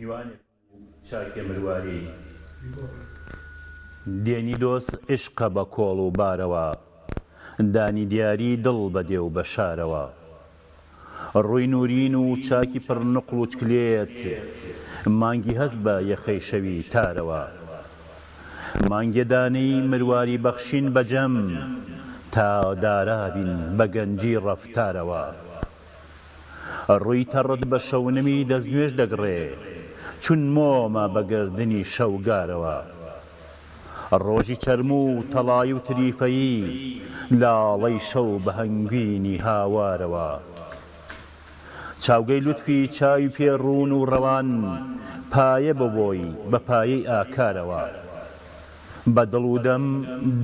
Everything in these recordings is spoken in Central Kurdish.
میوانێک چاکێ مرواری دێنی دۆست عشقە بە کۆڵ و بارەوە دانی دیاری دڵ بە دێ و بە شارەوە ڕووی نورین و چاکی پڕ نقڵ و چکلێت مانگی هەست بە یەخەی شەوی تارەوە مانگێدانەی مرواری بەخشین بەجەم تا دارابین بە گەنجی ڕەفتارەوە ڕووی تەڕت بە شەونمی دەستنوێژ دەگڕێ چون مۆمە بە گردنی شەوگارەوە ڕۆژی چەرم و تەڵای و تریفەیی لاڵەی شەو بە هەنگوینی هاوارەوە چاوگەی لوتفی چاوی پێڕوون و ڕەوان پایە ببۆی بە پایەی ئاکارەوە بە دڵ و دەم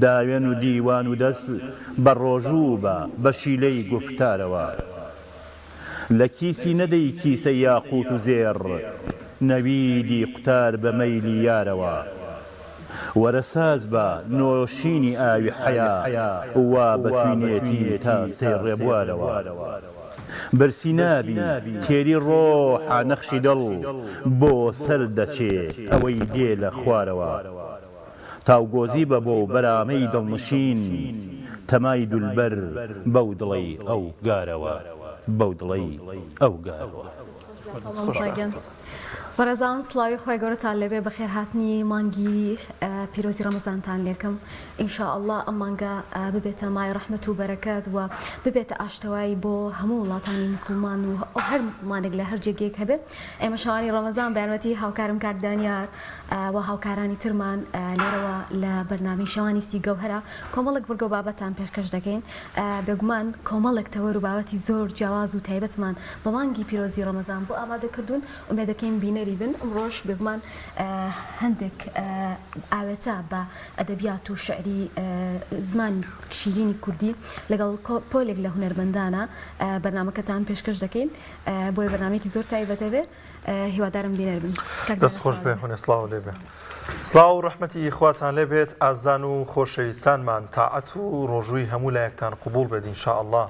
داوێن و دیوان و دەست بە ڕۆژوو بە شیلەی گفتارەوە لە کیسی نەدەی کیسە یاقوت و زێڕ نەویدی قوتار بە مەیلی یارەوە وەرەساز بە نۆشینی ئاوی حەیا وا بەتوینێتی تا سێ ڕێبوارەوە برسی نابی تێری ڕۆحە نەخشی دڵ بۆ سەر دەچێ ئەوەی دێ لە خوارەوە تاوگۆزی بە بۆ بەرامەی دڵنشین تەمای دولبەر بەو دڵی ئەو گارەوە بەو دڵی ئەو گارەوە بەڕێزان سڵاوی خۆی گەورەتان لەبێ بەخێر هاتنی مانگی پیرۆزی ڕەمەزانتان لێکم ئینشاءالله ئەم مانگە ببێتە مای ڕەحمەت و بەرەکەت و ببێتە ئاشتەوایی بۆ هەموو وڵاتانی مسلمان و هەر مسلمانێک لە هەر جێگێک هەبێت ئێمە شەوانی ڕەمەزان بە یارمەتی هاوکارم کاک دانیار و هاوکارانی ترمان لێرەوە لە بەرنامەی شەوانی سی گەوهەرە کۆمەڵێک بڕگە و بابەتان پێشکەش دەکەین بێگومان کۆمەڵێک تەوەر و بابەتی زۆر جیاواز و تایبەتمان بە مانگی پیرۆزی ڕەمەزان بۆ ئامادەکردوون ئومێد دەکەین بینەری بن ئەمڕۆژ بێگومان هەندێک ئاوێتە بە ئەدەبیات و شعری زمانی شیرینی کوردی لەگەڵ پۆلێک لە هونەرمەندانە بەرنامەکەتان پێشکەش دەکەین بۆی بەرنامەیەکی زۆر تایبەتە بێ هیوادارم بینەر بن دەست خۆش بێ هونێ سڵاو لێ بێ سڵاو و ڕەحمەتی خواتان لێ بێت ئازان و خۆشەویستانمان تاعەت و ڕۆژووی هەموو لایەکتان قبول بێت ئینشاءالله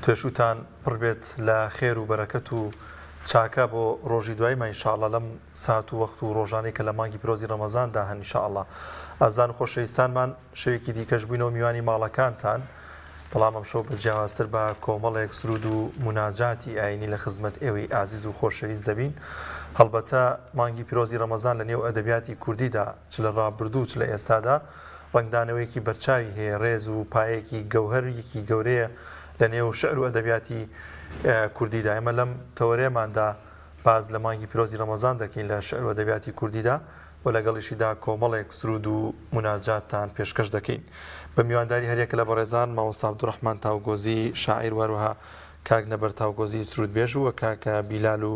توێشوتان پڕ بێت لە خێر و بەرەکەت و چاکە بۆ ڕۆژی دوایمە ئینشاءالله لەم ساعت و وەخت و ڕۆژانەی کە لە مانگی پیرۆزی ڕەمەزاندا هەن ئینشاءالله ئازان و خۆشەویستانمان شەوێکی دیکەش بووینەوە میوانی ماڵەکانتان بەڵام ئەم شەو بەجیاوازتر بە کۆمەڵێک سرود و مناجاتی ئاینی لە خزمەت ئێوەی ئازیز و خۆشەویست دەبین هەڵبەتە مانگی پیرۆزی ڕەمەزان لە نێو ئەدەبیاتی کوردیدا چ لە ڕابردوو چ لە ئێستادا ڕنگدانەوەیەکی بەرچاوی هەیە ڕێز و پایەکی گەوهەرێکی گەورەیە لە نێو شعر و ئەدەبیاتی کوردیدا ئێمە لەم تەوەرێماندا باز لە مانگی پیرۆزی ڕەمەزان دەکەین لە شعر و ئەدەبیاتی کوردیدا و لەگەڵیشیدا کۆمەڵێک سرود و مناجاتتان پێشکەش دەکەین بە میوانداری هەرێکە لە بەڕێزان مامۆستا عەبدوڕەحمان تاوگۆزی شاعیر وەروەها کاک نەبەر تاوگۆزی سرود بێژ و کاکە بیلال و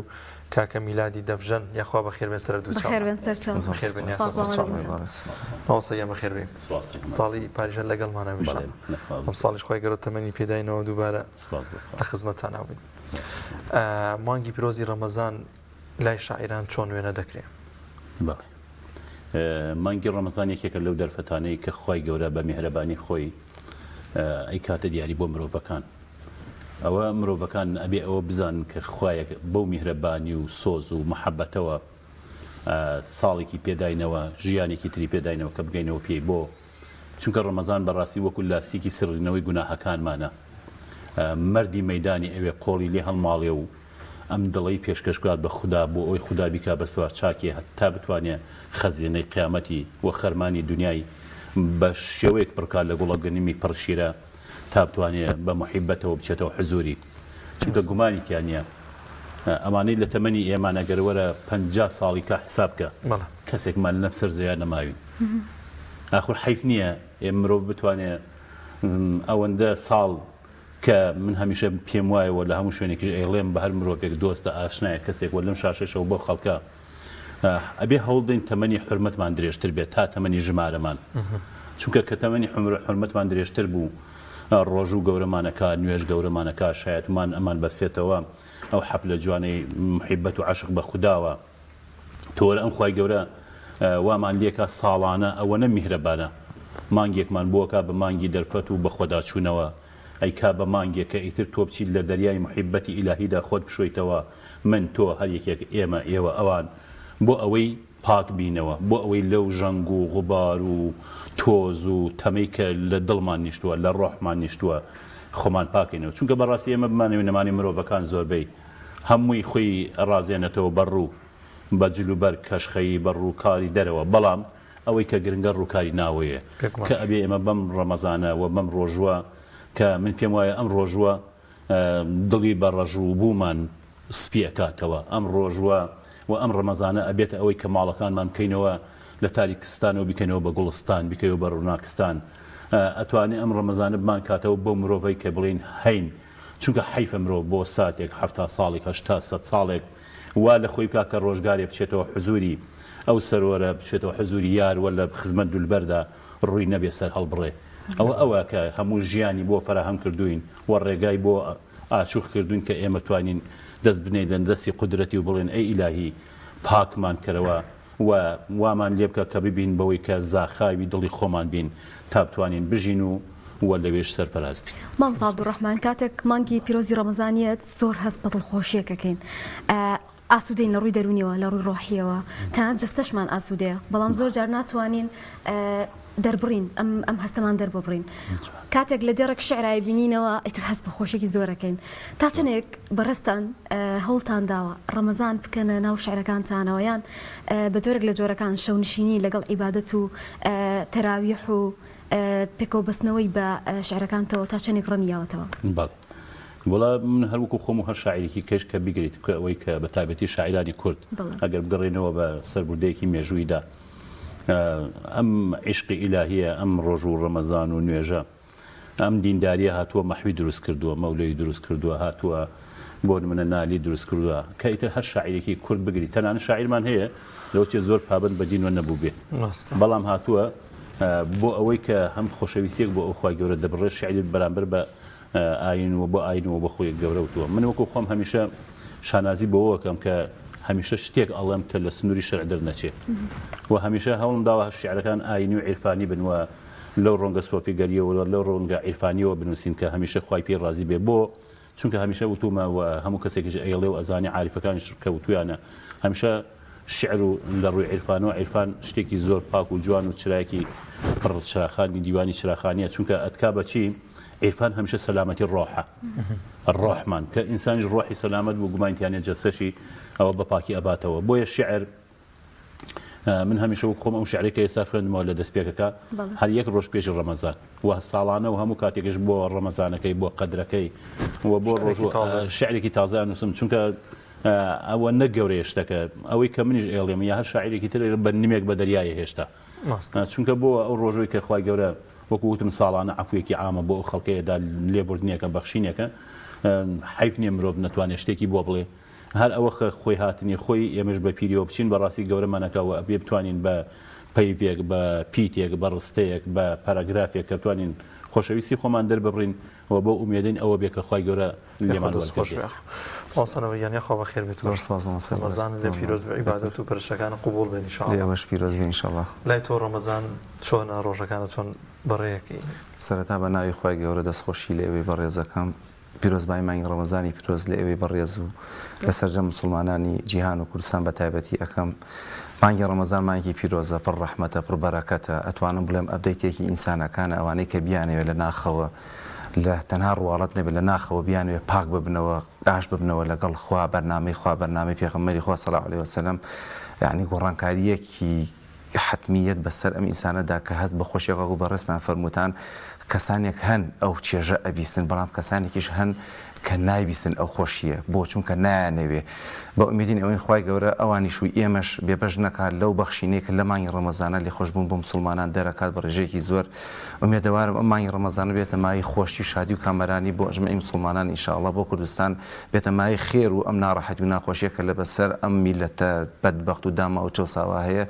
کاکە میلادی دەفژەن یاخوا بەخێر بێن سەر دوو مامۆستا یان بەخێر بێن ساڵی پاریژە لەگەڵمانە بشان ئەم ساڵیش خۆی گەورە تەمەنی پێداینەوە دووبارە لە خزمەتتان ناوبین مانگی پیرۆزی ڕەمەزان لای شاعیران چۆن وێنە دەکرێت مانگی ڕەمەزان یەکێکە لەو دەرفەتانەی کە خۆی گەورە بە میهرەبانی خۆی ئەی کاتە دیاری بۆ مرۆڤەکان ئەوە مرۆڤەکان ئەبێ ئەوە بزان کە خوایەک بەو میهرەبانی و سۆز و محەبەتەوە ساڵێکی پێداینەوە ژیانێکی تری پێداینەوە کە بگەینەوە پێی بۆ چونکە ڕەمەزان بەڕاستی وەکو لاسیکی سڕینەوەی گوناهەکانمانە مەردی مەیدانی ئەوێ قۆڵی لێ هەڵماڵێ و ئەم دڵی پێشکەشکات بە خوددا بۆ ئەوی خوددا بیکا بە سوار چاکێ تا بتوانێت خەزیێنەی قیامەتی وە خەرمانی دنیای بە شێوەیەک پڕکات لە گوڵەگەنیمی پڕشیرە تا بتوانێت بە محیبەتەوە بچێتەوە حزوری چونکە گومانی تیانە ئەمانەی لە تەمەنی ئێمانە گەروەرە 50 ساڵی کا حسابکە کەسێکمان لە نەفسەر زیاد نەماوین ئاخر حیف نییە مرۆڤ بتوانێت ئەوەندە ساڵ کە من هەمیشە پێم وایەوە لە هەموو شوێنێکی ئێڵێم بە هەر مرۆڤێک دۆستە ئاشنایە کەسێک وە لەم شاشەشەوە بۆ خەڵکە ئەبێ هەوڵدەین تەمەنی حرمەتمان درێژتر بێت تا تەمەنی ژمارەمان چونکە کە تەمەنی حرمەتمان درێژتر بوو ڕۆژوو گەورەمانەکە نوێژ گەورەمانەکە شایەتمان ئەمان بەسێتەوە ئەو حەپلە جوانەی محیبەت و عاشق بە خودداوە تۆرە ئەم خوای گەورە وامان لێکە ساڵانە ئەوە نە میهرەبانە مانگێکمان بووەکە بە مانگی دەرفەت و بە خۆدا چوونەوە ئەی کا بە مانگێکە ئیتر تۆ بچیت لە دەریای محیبەتی ئیلاهیدا خۆت بشۆیتەوە من تۆ هەر یەکێک ئێمە ئێوە ئەوان بۆ ئەوەی پاک بینەوە، بۆ ئەوەی لەو ژەنگ و غوبار و تۆز و تەمەی کە لە دڵمان نیشتووە لە ڕۆحمان نیشتووە خۆمان پاکەینەوە. چونکە بەڕاستی ئێمە بمانەوە نەمانی مرۆڤەکان زۆربەی هەمووی خۆی ڕازێنێتەوە بەڕوو بە جلوبەر کەشخەی بەڕوو کاری دەرەوە، بەڵام ئەوەی کە گرنگە ڕووکاری ناوەیە کە ئەبێ ئێمە بەم ڕەمەزانە و بەم ڕۆژوە کە من پێم وایە ئەم ڕۆژوە دڵی بە ڕەژوو بوومان سپی ئەکاتەوە، ئەم ڕۆژوە و ئەم ڕەمەزانە ئەبێتە ئەوەی کە ماڵەکانمان بکەینەوە لە تاریکستانەوە بکەینەوە بە گوڵستان بکەوە بە ڕووناکستان. ئەتوانێت ئەم ڕەمەزانە بمان کاتەوە بۆ مرۆڤی کە بڵین هەین، چونکە حیفە مرۆڤ بۆ ساتێک 70 ساڵێک 80 ساڵێک وا لە خۆی بکە کە ڕۆژگارێ بچێتەوە حزوری ئەو سەرۆرە بچێتەوە حزوری یار وە لە خزمەت دولبەردا ڕووی نەبێ سەر هەڵبڕێ. ئەوە کە هەموو ژیانی بۆ فەراهەم کردوین و ڕێگای بۆ ئاچوخ کردوین کە ئێمە توانین دەست بنێدەن دەستی قودرەتی و بڵێن ئەی ئیلاهی پاکمان کەرەوە و وامان لێ بکە کە ببین بەوەی کە زاخاوی دڵی خۆمان بین تا بتوانین بژین و لەوێش سەرفەراز بین. مامۆستا عەبدوڕەحمان کاتێک مانگی پیرۆزی ڕەمەزانیەت زۆر هەست بە دڵخۆشیەکەکەین. ئاسوودەین لە ڕووی دەرونیەوە لە ڕووی ڕۆحیەوە تەنانەت جەستەشمان ئاسوودەیە، بەڵام زۆر جار ناتوانین دەربڕین ئەم هەستەمان دەرببڕین. کاتێک لە دێڕێک شعرای بینینەوە ئیتر هەست بە خۆشێکی زۆرەکەین. تا چەندێک بەڕستان هەوڵتان داوە ڕەمەزان بکەنە ناو شعرەکانتانەوە یان بە جۆرێک لە جۆرەکان شەونشینی لەگەڵ عیبادەت و تەراویح و پێکەوە بەستنەوەی بە شعرەکانتەوە تا چەندێک ڕەنیاوەتەوە؟ وڵا من هەروەکو خۆم و هەر شاعیرێکی کەش کە بیگریت کە ئەوەی کە بە تایبەتی شاعیرانی کورد ئەگەر بگەڕێنەوە بە سەربوردەیەکی مێژوویدا ئەم عیشقی ئیلاهیە ئەم ڕۆژ و ڕەمەزان و نوێژە ئەم دینداریە هاتووە مەحوی دروست کردووە، مەولەی دروست کردووە، هاتووە بۆ منە نالی دروست کردووە کە ئیتر هەر شاعیرێکی کورد بگریت. تەنانەت شاعیرمان هەیە لەوچێ زۆر پابند بە دینوە نەبوو بێ، بەڵام هاتووە بۆ ئەوەی کە هەم خۆشەویستێک بۆ ئەو خوای گەورە دەبڕێت شعری بەرامبەر بە ئاینەوە بۆ ئاینەوە بە خۆی گەورەوتووە. من وەکو خۆم هەمیشە شانازی بۆەوەکەم کە هەمیشە شتێک ئەڵێم کە لە سنووری شەرع دەرنەچێت و هەمیشە هەوڵم داوە شیعرەکان ئاینی و عیرفانی بنوە لەو ڕۆنگە سۆفیگەریەوە لەو ڕۆنگە عیرفانیەوە بنووسین کە هەمیشە خوای پێی ڕازی بێ بۆ چونکە هەمیشە وتومە و هەموو کەسێکیش ئەیڵێ و ئەزانی عاریفەکانیش کە وتویانە هەمیشە شعر و لە ڕووی عیرفانەوە عیرفان شتێکی زۆر پاک و جوان و چرایەکی پڕ چراخانی دیوانی چراخانیە، چونکە ئەتکا بەچی عیرفان هەمیشە سەلامەتی ڕۆحە ڕۆحمان کە ئینسانیش ڕۆحی سەلامەت بوو گومانیانێت جەسەشی ئەوە بە پاکی ئەباتەوە. بۆیە شعر من هەمیشە وەک خۆم ئەو شعرێکە ئێستا خوێندمەوە لە دەستپێکەکە هەر یەک ڕۆژ پێشی ڕەمەزان و ساڵانە و هەموو کاتێکش بۆ ڕەمەزانەکەی بۆ قەدرەکەی و بۆ ڕۆژ شعرێکی تازە نووسم، چونکە ئەوە نەک گەورەیە شتەکە ئەوەی کە منیش ئێڵێم یا هەر شاعرێکی تر بە نیمێک بە دەریایە هێشتا، چونکە بۆ ئەو ڕۆژەوەی کە خوای گەورە وەکو وتم ساڵانە عەفویەکی عامە بۆ ئەو خەڵکەیەدا لێبوردنیەکە بەخشینێکە حیف نییە مرۆڤ نەتوانێت شتێکی بۆ بڵێ هەر ئەوە خۆی هاتنی خۆی ئێمەش بە پیریەوە بچین بەڕاستی گەورەمانەکەەوە ئەبێ بتوانین بە پەیڤێک بە پیتێک بە ڕستەیەک بە پاراگرافێک کە بتوانین خۆشەویستی خۆمان دەربڕین و بۆ ئومێدین ئەوە بێ کە خوای گەورە لێمان وەرگێت. واسەنەوە یانە خوا بەخێر بێت و ڕەمەزان لێ پیرۆز بێ عیبادەت و پەرشەکانە قبوڵ بێت ئینشاءالله. ئێوەش پیرۆز بێ ئینشاءالله. لای تۆ ڕەمەزان چۆنە ڕۆژەکانە چۆن بەڕێیەکی؟ سەرەتا بە ناوی خوای گەورە دەستخۆشی لە ئێوەی بەڕێزەکەم پیرۆزبای مانگی ڕەمەزانی پیرۆز لە ئێوەی بەڕێز و لەسەرجەم مسلمانانی جیهان و کوردستان بە تایبەتی ئەەکەم مانگی ڕەمەزان مانگی پیرۆزە پڕ ڕەحمەتە پڕ بەرەکەتە ئەتوانم بڵێم ئەبدەیتێکی ئینسانەکانە ئەوانەی کە بیانەوێت لە ناخەوە لە تەنها ڕواڵەت نەبێت لە ناخەوە بیانوێت پاک ببنەوە ئاش ببنەوە لەگەڵ خوا بەرنامەی پێغەمبەری خوا صلی الله علیه وسلم یعنی گۆڕانکاریەکی حتمیت بەسەر ئەم ئینسانەدا کە هەست بە خۆشیێک و بەڕێستان فەرمووتان کەسانێک هەن ئەو چێژە ئەبیستن بەڵام کەسانێکیش هەن کە نایبیستن ئەو خۆشیە بۆ چونکە نایانەوێ بە ئومێدین ئەوەی خوای گەورە ئەوانیش و ئێمەش بێبەش نەکات لەو بەخشینەیە کە لە مانگی ڕەمەزانە لێ خۆشبوون بۆ مسلمانان دەرەکات بە ڕێژەیەکی زۆر ئومێدەوارم ئەم مانگی ڕەمەزانە بێتە مای خۆشی و شادی و کامەرانی بۆ ئەژمەی مسلمانان ئینشاءالله بۆ کوردستان بێتە مای خێر و ئەم ناڕەحەتی و ناخۆشیە کە لە بەسەر ئەم میلەتە بەدبەخت و داما و چەساوا هەیە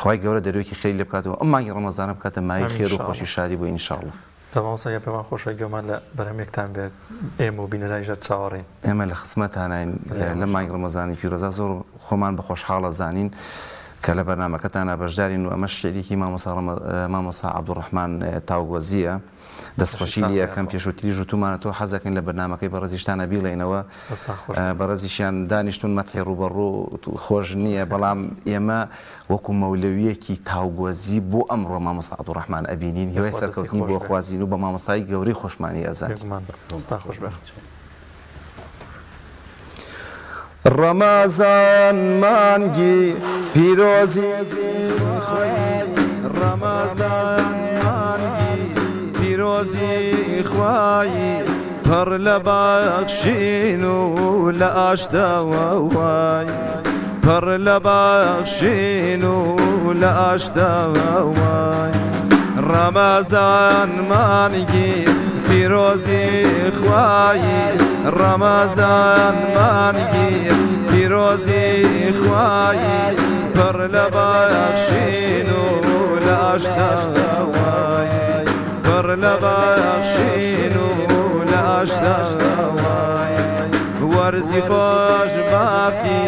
خوای گەورە دەروێکی خێری لێ بکاتەوە ئەم مانگی ڕەمەزانە بکاتە مای خێر و خۆشی شادی بۆ ئینشاءالله. دەماوەسەیە پێمان خۆشە گوێمان لە بەرەمێکتان بێت ئێمە و بینەرایژە چاوەڕین ئێمە لە خزمەتانین لە مانگی ڕەمەزانی پیرۆزە زۆر خۆمان بە خۆشحاڵە زانین کە لە بەرنامەکەتانە بەشدارین و ئەمە شعرێکی مامۆستا عەبدوڕەحمان تاوگۆزیە دەستخۆشی لێ یەکەم پێشووتریژ و تومانەوە حەزەکەن لە بەرنامەکەی بەڕێزیشتانە بیڵێنەوە بەڕێزیشیان دانیشتون مەدحی ڕوبەڕوو خۆش نییە بەڵام ئێمە وەکو مەولەویەکی تاوگۆزی بۆ ئەمڕۆ مامۆستا عەبدوڕەحمان ئەبینین هیوای سەرکەوتنی بۆ خوازین و بە مامۆستای گەورەی خۆشمانی ئەزان ڕەمەزان مانگی پیرۆزی ڕەمەزان مانگی پیرۆزی خوایی پڕ لە بەخشین و لە ئاشتەوە وای پڕ لە بەخشین و لە ئاشتەوە وای ڕەمەزان مانگی پیرۆزی خوایی ڕەمەزان مانگی پیرۆزی خوایی پڕ لە بەخشین و لە ئاشتەوە وای پڕ لە بەخشین و لە ئاشتەوە وای وەرزی خۆشبەختی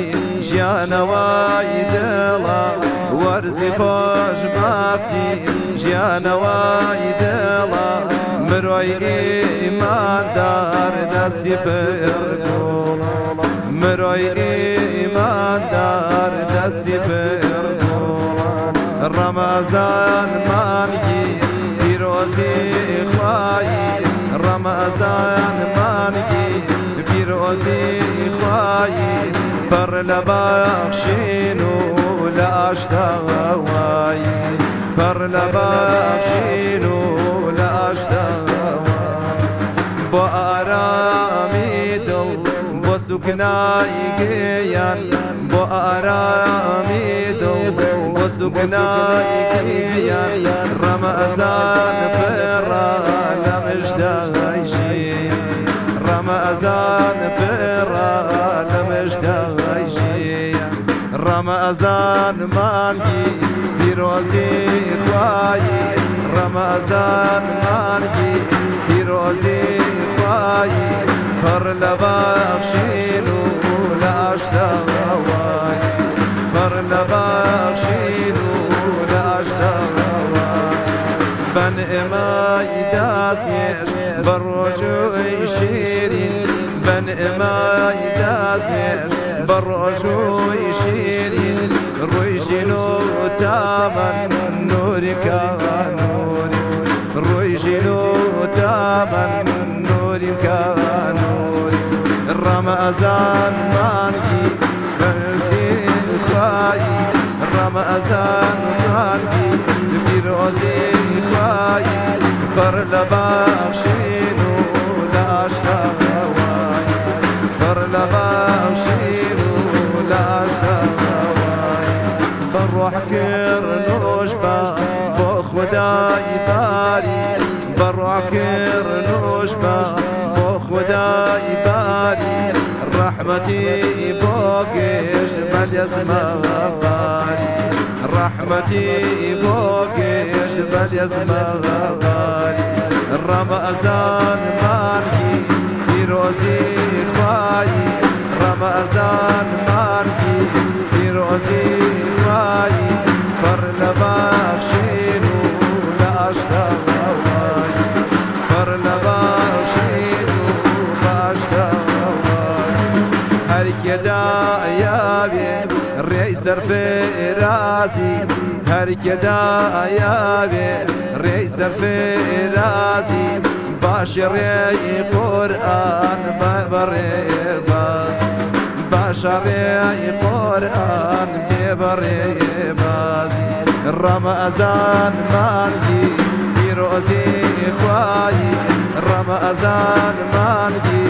ژیانەوەی دڵە وەرزی خۆشبەختی ژیانەوەی دڵە مرۆی ئیماندار دەستی پڕگوڵە مرۆی ئیماندار دەستی پڕگوڵە ڕەمەزان مانگی پیرۆزی خوایی ڕەمەزان مانگی پیرۆزی خوایی پڕ لە بەخشین و لە ئاشتەوە وای پڕ لە بەخشین و لە ئاشتەوە بۆ ئارامی دڵ بۆ سوکنای گێیان بۆ ئارامی دڵ بۆ سوکنای گێیان ڕەمەزان پڕە لە مژدەی ژیان ڕەمەزان پڕە لە مژدەی ژیان ڕەمەزان مانگی پیرۆزی خوایی ڕەمەزان مانگی پیرۆزی خوایی پڕ لە بەخشین و لە ئاشتەوە وای پڕ لە بەخشین و لە ئاشتەوە وای بەنعمای دەستنێژ بە ڕۆژووی شیرین بەنعمای دەستنێژ بە ڕۆژووی شیرین ڕووی ژین و تامەن نووری کانووری ڕووی ژین و تامەن نووری کانووری ڕەمەزان مانگی بەرزی خوایی ڕەمەزان مانگی پیرۆزی خوایی پڕ لە بەخشین و لە ئاشتەوە وای پڕ لە بەخشین و لە ئاشتەوە وای بەڕۆحکردنوش بە بۆ خودای باری بەڕۆحکردنوش بە بۆ خودای باری ڕەحمەتی بۆ گەشت بەدەستمە باری ڕەحمەتی بۆ گەشت بەدەستمە باری ڕەمەزان مانگی پیرۆزی خوایی ڕەمەزان مانگی پیرۆزی خوایی پڕ لە بەخشین و لە ئاشتەوە وای پڕ لە بەخشین و لە ئاشتەوە وای هەرکێ دایاوێ ڕێی سەرفرازی هەرکێ دایاوێ ڕێی سەرفرازی باشە ڕێی قورئان بەڕێباز باشە ڕێی قورئان بێبەڕێباز ڕەمەزان مانگی پیرۆزی خوایی ڕەمەزان مانگی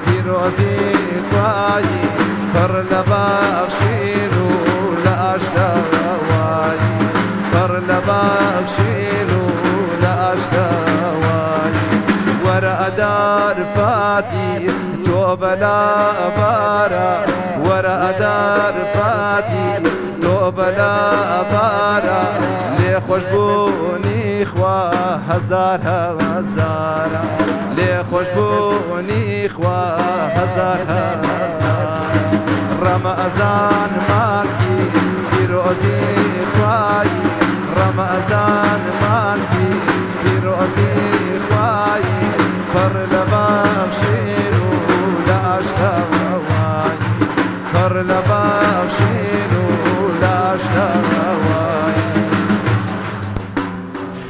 پیرۆزی خوایی پڕ لە بەخشین و لە ئاشتەوە وای پڕ لە بەخشین و لە ئاشتەوە وای وەرە ئەدار فاتی تۆ بەلا بارە وەرە ئەدار فاتی تۆ بەلا بارە لێ خۆشبوونی خوا هەزار هەزارە لێ خۆشبوونی خوا هەزار هەزارە ڕەمەزان مانگی پیرۆ پیرۆزی خوایی ڕەمەزان مانگی پیرۆزی خوایی پڕ لە بەخشین و لە ئاشتەوای پڕ لە بەخشین و لە ئاشتەوای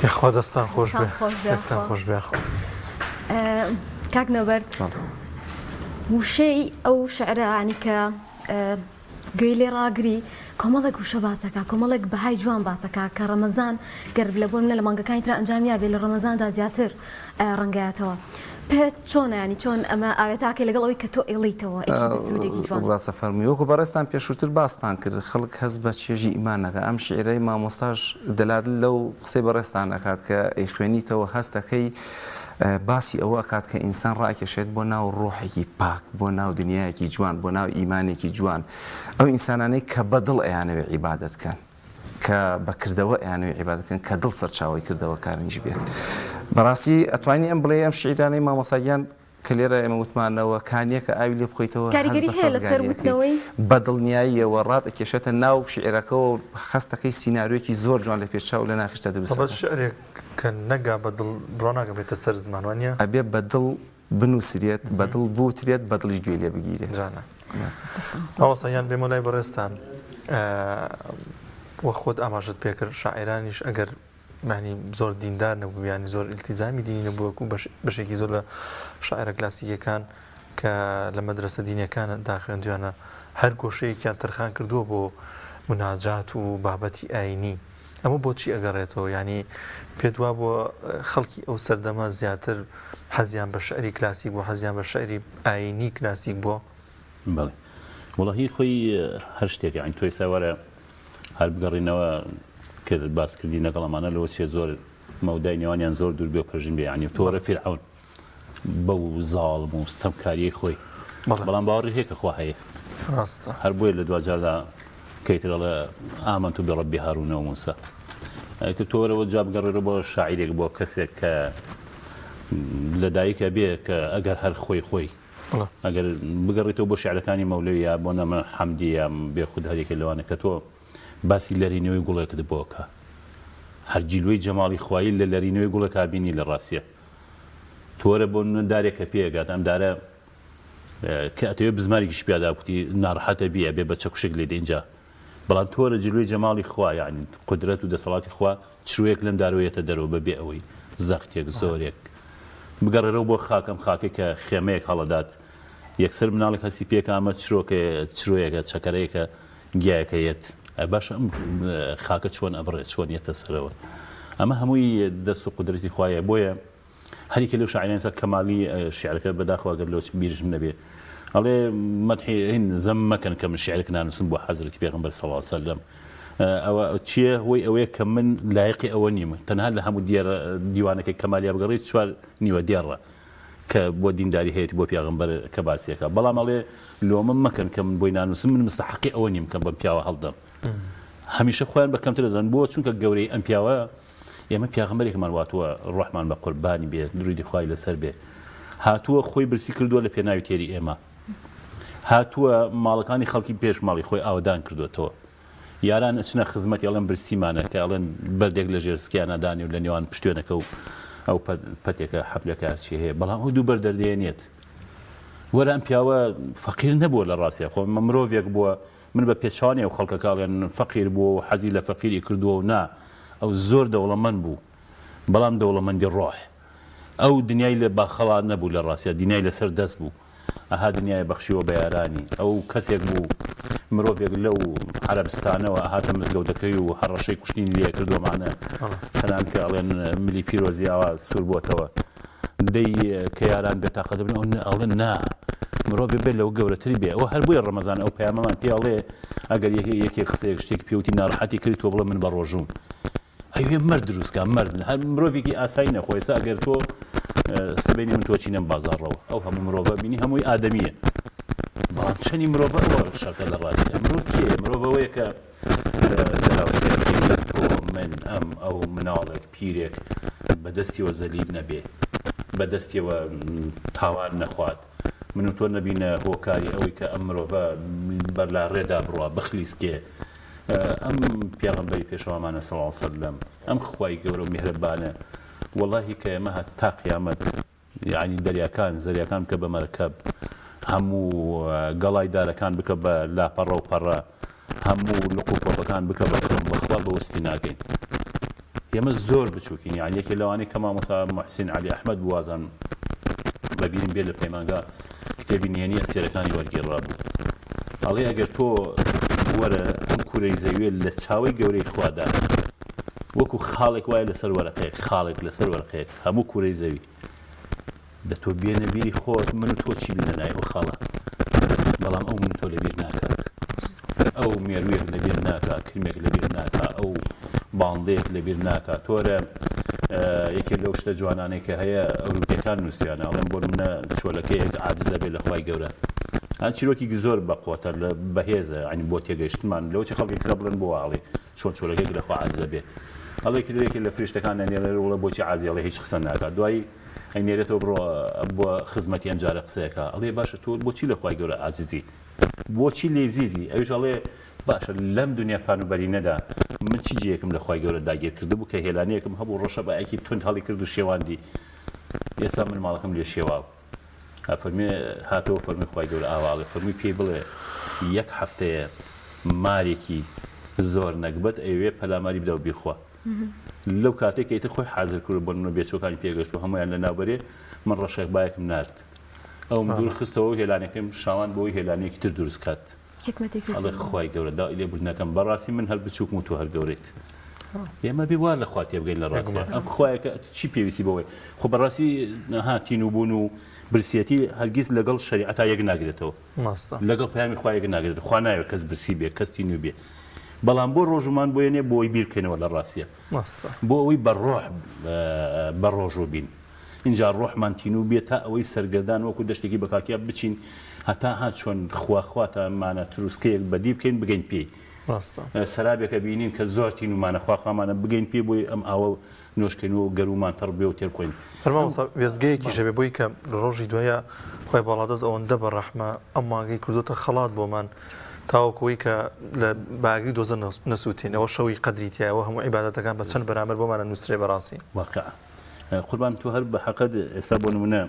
یخوا دەستان خۆش بێ خۆش بێ. یەکتان خۆش بێ خۆ کاک نەبەرد وشەی ئەو شعرە عنی کە گوێی لێ ڕاگری کۆمەڵێک وشە باسەکە کۆمەڵێک بەهای جوان باسەکە کە ڕەمەزان گەر لە بۆ منە لە مانگەکانی ترە ئەنجامیا بێ لە ڕەمەزاندا زیاتر ڕەنگایەتەوە پێت چۆنە ینی چۆن ئەمە ئاوێتاکە لەگەڵ ئەوەی کە تۆ ئێڵیتەوە سرودێکی جوان ڕاستە فەرمیوەکو بەڕێستان پێشووتر باستان کرد خەڵک هەز بە چێژی ئیمانەکە ئەم شعرەی مامۆستاش دەلات لەو قسەی بەڕێستان دەکات کە ئەی خوێنیتەوە هەستەکەی باسی ئەوە کات کە ئینسان ڕاکێشێت بۆ ناو ڕۆحێکی پاک بۆ ناو دنیایەکی جوان بۆ ناو ئیمانێکی جوان ئەو ئینسانانەی کە بەدڵ ئەیانەوێ عیبادەتکەن کە بەکردەوە ئەیانەوێ عیبادەتکەن کە دڵ سەرچاوی کردەوە کارنیش بێت بەڕاستی ئەتوانی ئەم بڵێ ئەم شعیرانەی مامۆساگیان کە لێرە ئێمە وتمانەوە کانیەکە ئاوی لێ بخۆیتەوە کاریگەری هەیە لەسەر وتنەوەی بەدڵنیاییەوە ڕات ئەکێشێتە ناو شعیرەکەەوە خەستەکەی سیناریۆکی زۆر جوان لە پێشچاو لە ناخشتە دروست بەس شعرێک کە نەگا بەدڵ بڕۆناگە بێتە سەر زمانوانە ئەبێ بەدڵ بنووسرێت بەدڵ بوترێت بەدڵی گوێ لێ بگیرێت جانە ئەوەسەیان بێمە لای بەڕێستان وە خۆت ئاماژت پێکرد شاعرانیش ئەگەر معنی زۆر دیندار نەبوو ینی زۆر ئیلتیزامی دینی نەبووەکو بەشێکی زۆر لە شاعرە کلاسیکەکان کە لە مەدرسە دینیەکانە داخوێندویانە هەر گۆشەیەکیان تەرخان کردووە بۆ مناجات و بابەتی ئاینی ئەمە بۆچی ئەگەڕێتەوە ینی پێت وا بۆ خەڵکی ئەو سەردەمە زیاتر حەزیان بە شعری کلاسیک بۆ حەزیان بە شعری ئاینی کلاسیک بووە بەڵێ وڵی خۆی هەر شتێک عین تۆی ساوەرە هەر بگەڕینەوە کە باسکردی لەگەڵ ئەمانە لەوە چێ زۆر مەودای نێوانیان زۆر دوور بێ پەژین بێ ینی تۆرە فیرعەون بەو زاڵم و ستەمکاریی خۆی بەڵام باوەڕی هەیە کە خوا هەیە ڕاستە هەر بۆیە لە دوجاردا کەیترەڵە ئامەنت بڕەبی هارون و موسا کە تۆرەوە جا بگەڕێرە بۆ شاعیرێک بۆ کەسێک کە لە دایکە بێ کە ئەگەر هەر خۆی ئەگەر بگەڕێتەوە بۆ شعرەکانی مەولەوی یا بۆ نەمە حەمدی یا بێخود هەرێکە لەوانە کە تۆ باسی لەرینەوەی گوڵێکت بۆکە هەر جیلوەی جەماڵی خوایی لە لەرینەوەی گوڵێک بینی لە ڕاستیە تۆرە بۆ دارێکە پێگات ئەم دارە کە ئەتەوێ بزمارێکیش پیادا کوتی ناڕەحەتە بیە بێ بە چەکوشێک لێ دێنجا بەڵام تۆرە جلوی جەماڵی خوا یعنی قدرەت و دەسەڵاتی خوا چروەیەک لەم دارۆیەتە دەرەوە بەبێ ئەوەی زەختێک زۆرێک بگەڕێرەوە بۆ خاکەم خاکێک کە خێمەیەک هەڵەدات یەکسەر مناڵێک هەستی پێکە ئەمە چرۆیەکە چەکەرەیەکە گیایەکەیەت باش ئەم خاکە چۆن ئەبڕێت چۆن یەتە سەرەوە ئەمە هەمووی دەست و قدرەتی خوایە بۆیە هەریکە لەو شاعرانسا کەمالی شعرەکە بەداخواگەر لەوە بیرژم نەبێ ئەڵێ مەدحین زەم مەکەن کە من شعرێک نانووسم بۆ حەزرەتی پێغەمبەر صلی الله علیه و سلم ئەوە چییە هۆی ئەوەیە کە من لایقی ئەوە نیم تەنها لە هەموو دیوانەکەی کەمالیا بگەڕێت چوار نیوە دیێڕە کە بۆ دینداری هەیەی بۆ پێغەمبەر کە باسیەکە بەڵام ئەڵێ لۆمە مەکەن کە من بۆی نانووسم من مستحقی ئەوە نیم کە بەم پیاوە هەڵدەم هەمیشە خۆیان بە کەمتر دەزان بۆ چونکە گەورەی ئەم پیاوە ئێمە پیاغەمبەرێکمان واتووە ڕحمان بە قوربانی بێ درودی خوای لەسەر بێ هاتووە خۆی برسی کردووە لە پێناوی تێری ئێمە هاتووە ماڵەکانی خەڵکی پێش ماڵی خۆی ئاودان کردوێتەوە یاران ئەچنە خزمەت ئەڵێن برسیمانە کە ئەڵێن بەردێک لە ژێرسکیانەدانی و لە نێوان پشتێنەکە و ئەو پەتێکە حەپلەکە چی هەیە بەڵام ئەو دوو بەردەردێنێت وەرە ئەم پیاوە فەقیر نەبووە لە ڕاستیە خۆ مرۆڤێک بووە من بە پێچوانێ و خەڵکەکڵێن فەقیر بووە و حەزی لە فەقیری کردووە و نا ئەو زۆر دەوڵەمەند بوو بەڵام دەوڵەمەندی ڕۆح ئەو دنیای لە باخەڵات نەبوو لە ڕاستیە دنیای لەسەر دەست بوو ئەها دنیای بەخشیوە بە یارانی ئەو کەسێک بوو مرۆڤێک لەو عەرەبستانەوە هاتە مزگەوتەکەی و هەڕەشەی کوشتنی لێ کردومانە تەنان کە ئەڵێن ملی پیرۆزی ئاوا سوور بۆتەوە دەی کە یاران بێتاقەت بن ئەڵێن نا مرۆڤێ بێت لەو گەورەتری بێ ئەو هەر بووە ڕەمەزان ئەو پەیامەمان پێڵێ ئەگەر یەکێک قسەیەک شتێک پێوتی ناڕەحەتی کردی تۆ بڵێ من بە ڕۆژوم ئەوێ مرد دروستکە مرد هەر مرۆڤێکی ئاسایی نەخۆیسا ئەگەر تۆ سبەینی من تۆ چینەم بازاڕەوە ئەو هەموو مرۆڤە بینی هەمووی ئادەمیە بەڵام چەندی مرۆڤە ئەوە شەرتە لە ڕاستیە مرۆڤ کێ مرۆڤەوەیە کە دەراوسێت تۆ من ئەم ئەو مناڵێک پیرێک بەدەستیەوە زەلیل نەبێ بەدەستیەوە تاوان نەخوات من و تۆ نەبینە هۆکاری ئەوەی کە ئەم مرۆڤە بەرلا ڕێدا بڕوە بخلیسکێ ئەم پێغەمبەری پێشەوامانە صلی الله علیه وسلم ئەم خوای گەورە و میهرەبانە واللهی کە ئێمە هات تا قیامەت یعنی دەریاکان زەریاکان بکە بە مەرکەب هەموو گەڵای دارەکان بکە بە لاپەڕە و پەڕە هەموو لقوپۆپەکان بکە بە بەخوا بەوەستی ناکەین ئێمە زۆر بچووکین یعنی یەکێ لەوانەی کە مامۆستا محسین علی ئەحمەد بوازان بەبیرم بێ لە پەیمانگا کتێبی نهێنیە سێرەکانی وەرگێڕا بوو ئەڵێ ئەگەر تۆ وەرە ئەم کوورەی زەویە لە چاوەی گەورەی خوادا وەکو خاڵێک وایە لەسەر وەرەقەیەک خاڵێک لەسەر وەرەقەیەک هەموو کوورەی زەوی دە تۆ بێنە بیری خۆت من و تۆ چی بینە نای ئەو خاڵە بەڵام ئەو من تۆ لەبیر ناکات ئەو مێروویەک لەبیر ناکات کرمێک لەبیر ناکات ئەو باڵندەیەک لەبیر ناکات تۆرە یەکێک لەو شتە جوانانەی کە هەیە ئەوروپیەکان نووسیانە ئەڵێن بۆ منە چۆلەکەیەک عاجزە بێت لە خوای گەورە ئەن چیرۆکی زۆر بەقوتە لە بەهێزە ئەنی بۆ تێگەیشتمان لەو چ خەڵکێک قسە بڵێن بۆ ئاڵێ چۆن چۆلەکەێک لەخوا عاجزە بێت ئەڵێ کلێکی لە فریشتەکان نێرە وڵە بۆچی عازیڵێ هیچ قسە ناکات دوایی ئەینێرێتەوە بڕۆ بۆ خزمەتی ئەم جارە قسەیەکە ئەڵێ باشە تۆ بۆچی لە خوای گەورە عاجزی بۆچی لێزیزی ئەوش ئەڵێ باشە لەم دنیا پانوبەری نەدا من چی جەیەکم لە خوای گەورە داگیر کرده بوو کە هێلانەیەکم هەبوو ڕۆژە بەیەکی تند هەڵی کرد و شێواندی ئێستا من ماڵەکەم لێ شێواو فەرمێ هاتەوە فەرمی خوای گەورە ئاواڵێ فەرمی پێی بڵێ یەک هەفتەیە مارێکی زۆر نەکبەت ئەوێ پەلاماری بدە و بیخوا لەو کاتێک کەیتە خۆی حازر کرد بۆ منە بێچۆکانی پێگەشت و هەمویان لە ناوبەرێ من ڕەشێک بایەکم نارد ئەوم دوور خستەوە هێلانەکەم شاوان بۆی هێلانەیەکی تر دروست کات ئەڵێ خوای گەورە دا لێبوردنەکەم بەڕاستی من هەر بچووکم و تۆ هەر گەورەیت ئێمە بێوار لە خوا تێبگەین لە ڕاستە ئەم خوایەکە چی پێویستی بەوەی خۆ بەڕاستی هاتین و بوون و برسیەتی هەرگیز لەگەڵ شەریعەتا یەک ناگرێتەوە لەگەڵ پەیامی خوا یەک ناگرێت خوا ناوێت کەس برسی بێ کەس تین و بێ بەڵام بۆ ڕۆژمان بۆیێنێ بۆی بیرکەنەوە لە ڕاستیە بۆ ئەوەی بەڕۆح بە ڕۆژ و بین اینجا ڕۆحمان تین و بێت تا ئەوەی سەرگەردان وەکو دەشتێکی بەکاکیا بچین هەتا هات چۆن خواخواتەمانە تروسکەیەک بەدی بکەین بگەین پێی سەرابێکە بینین کە زۆر تین ومانە خواخوامانە بگەین پێ بۆی ئەم ئاوە نۆشکەینەوە گەرومان تەڕ بێ و تێرکۆین فەرمامۆستا وێزگەیەکی ژەبێ بۆی کە ڕۆژی دوایە خۆی باڵادەست ئەوەندە بە ڕەحمە ئەم مانگەی کردوتە خەڵات بۆمان تاوەکوی کە لە باگری دۆزە نەسووتین ئەوە شەوی قەدریتیایەوە هەموو عیبادەتەکان بە چەند بەرامبەر بۆمانە نووسرێ بەڕاستی واقع قوربان تو هەر بە حەقەت ئێستا بۆ نمونە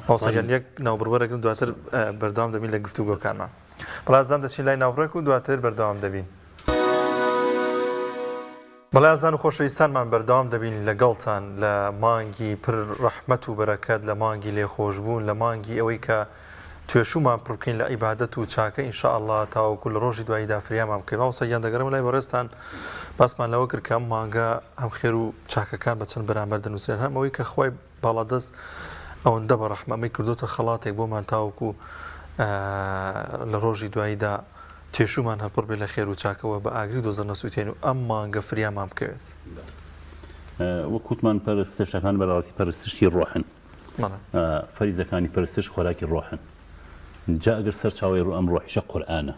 هاوسەنگیان یەک ناوبڕوەرەگرم دواتر بەردەوام دەبین لە گفتوگۆکانمان بەڵازان دەچین لای ناوڕێک و دواتر بەردەوام دەبین بەڵازان و خۆشەویستانمان بەردەوام دەبین لەگەڵتان لە مانگی پر ڕەحمەت و بەرەکەت لە مانگی لێخۆشبوون لە مانگی ئەوەی کە توێشومان پڕ بکەین لە عیبادەت و چاکە ئینشاءالله تاوەکو لە ڕۆژی دواییدا فریامان بکەین ماوەسەگیان دەگەڕم لای بەڕێستان باسمان لەوە کرد کە ئەم مانگە هەم خێر و چاکەکان بە چەند بەرامبەر دەنووسێن هەم ئەوەی کە خوای باڵادەست ئەوەندە بە ڕەحمەمەی کردوتە خەڵاتێک بۆمان تاوەکو لە ڕۆژی دواییدا تێشومان هەپڕ بێ لە خێر و چاکەوە بە ئاگری دۆزە نەسووتێن و ئەم مانگە فریامان بکەوێت وەکوتمان پەرستشەکان بەڕاستی پەرستشی ڕۆحن فەریزەکانی پەرستش خۆراکی ڕۆحن جا ئەگەر سەر چاوی ڕوو ئەم ڕۆحیشە قورئانە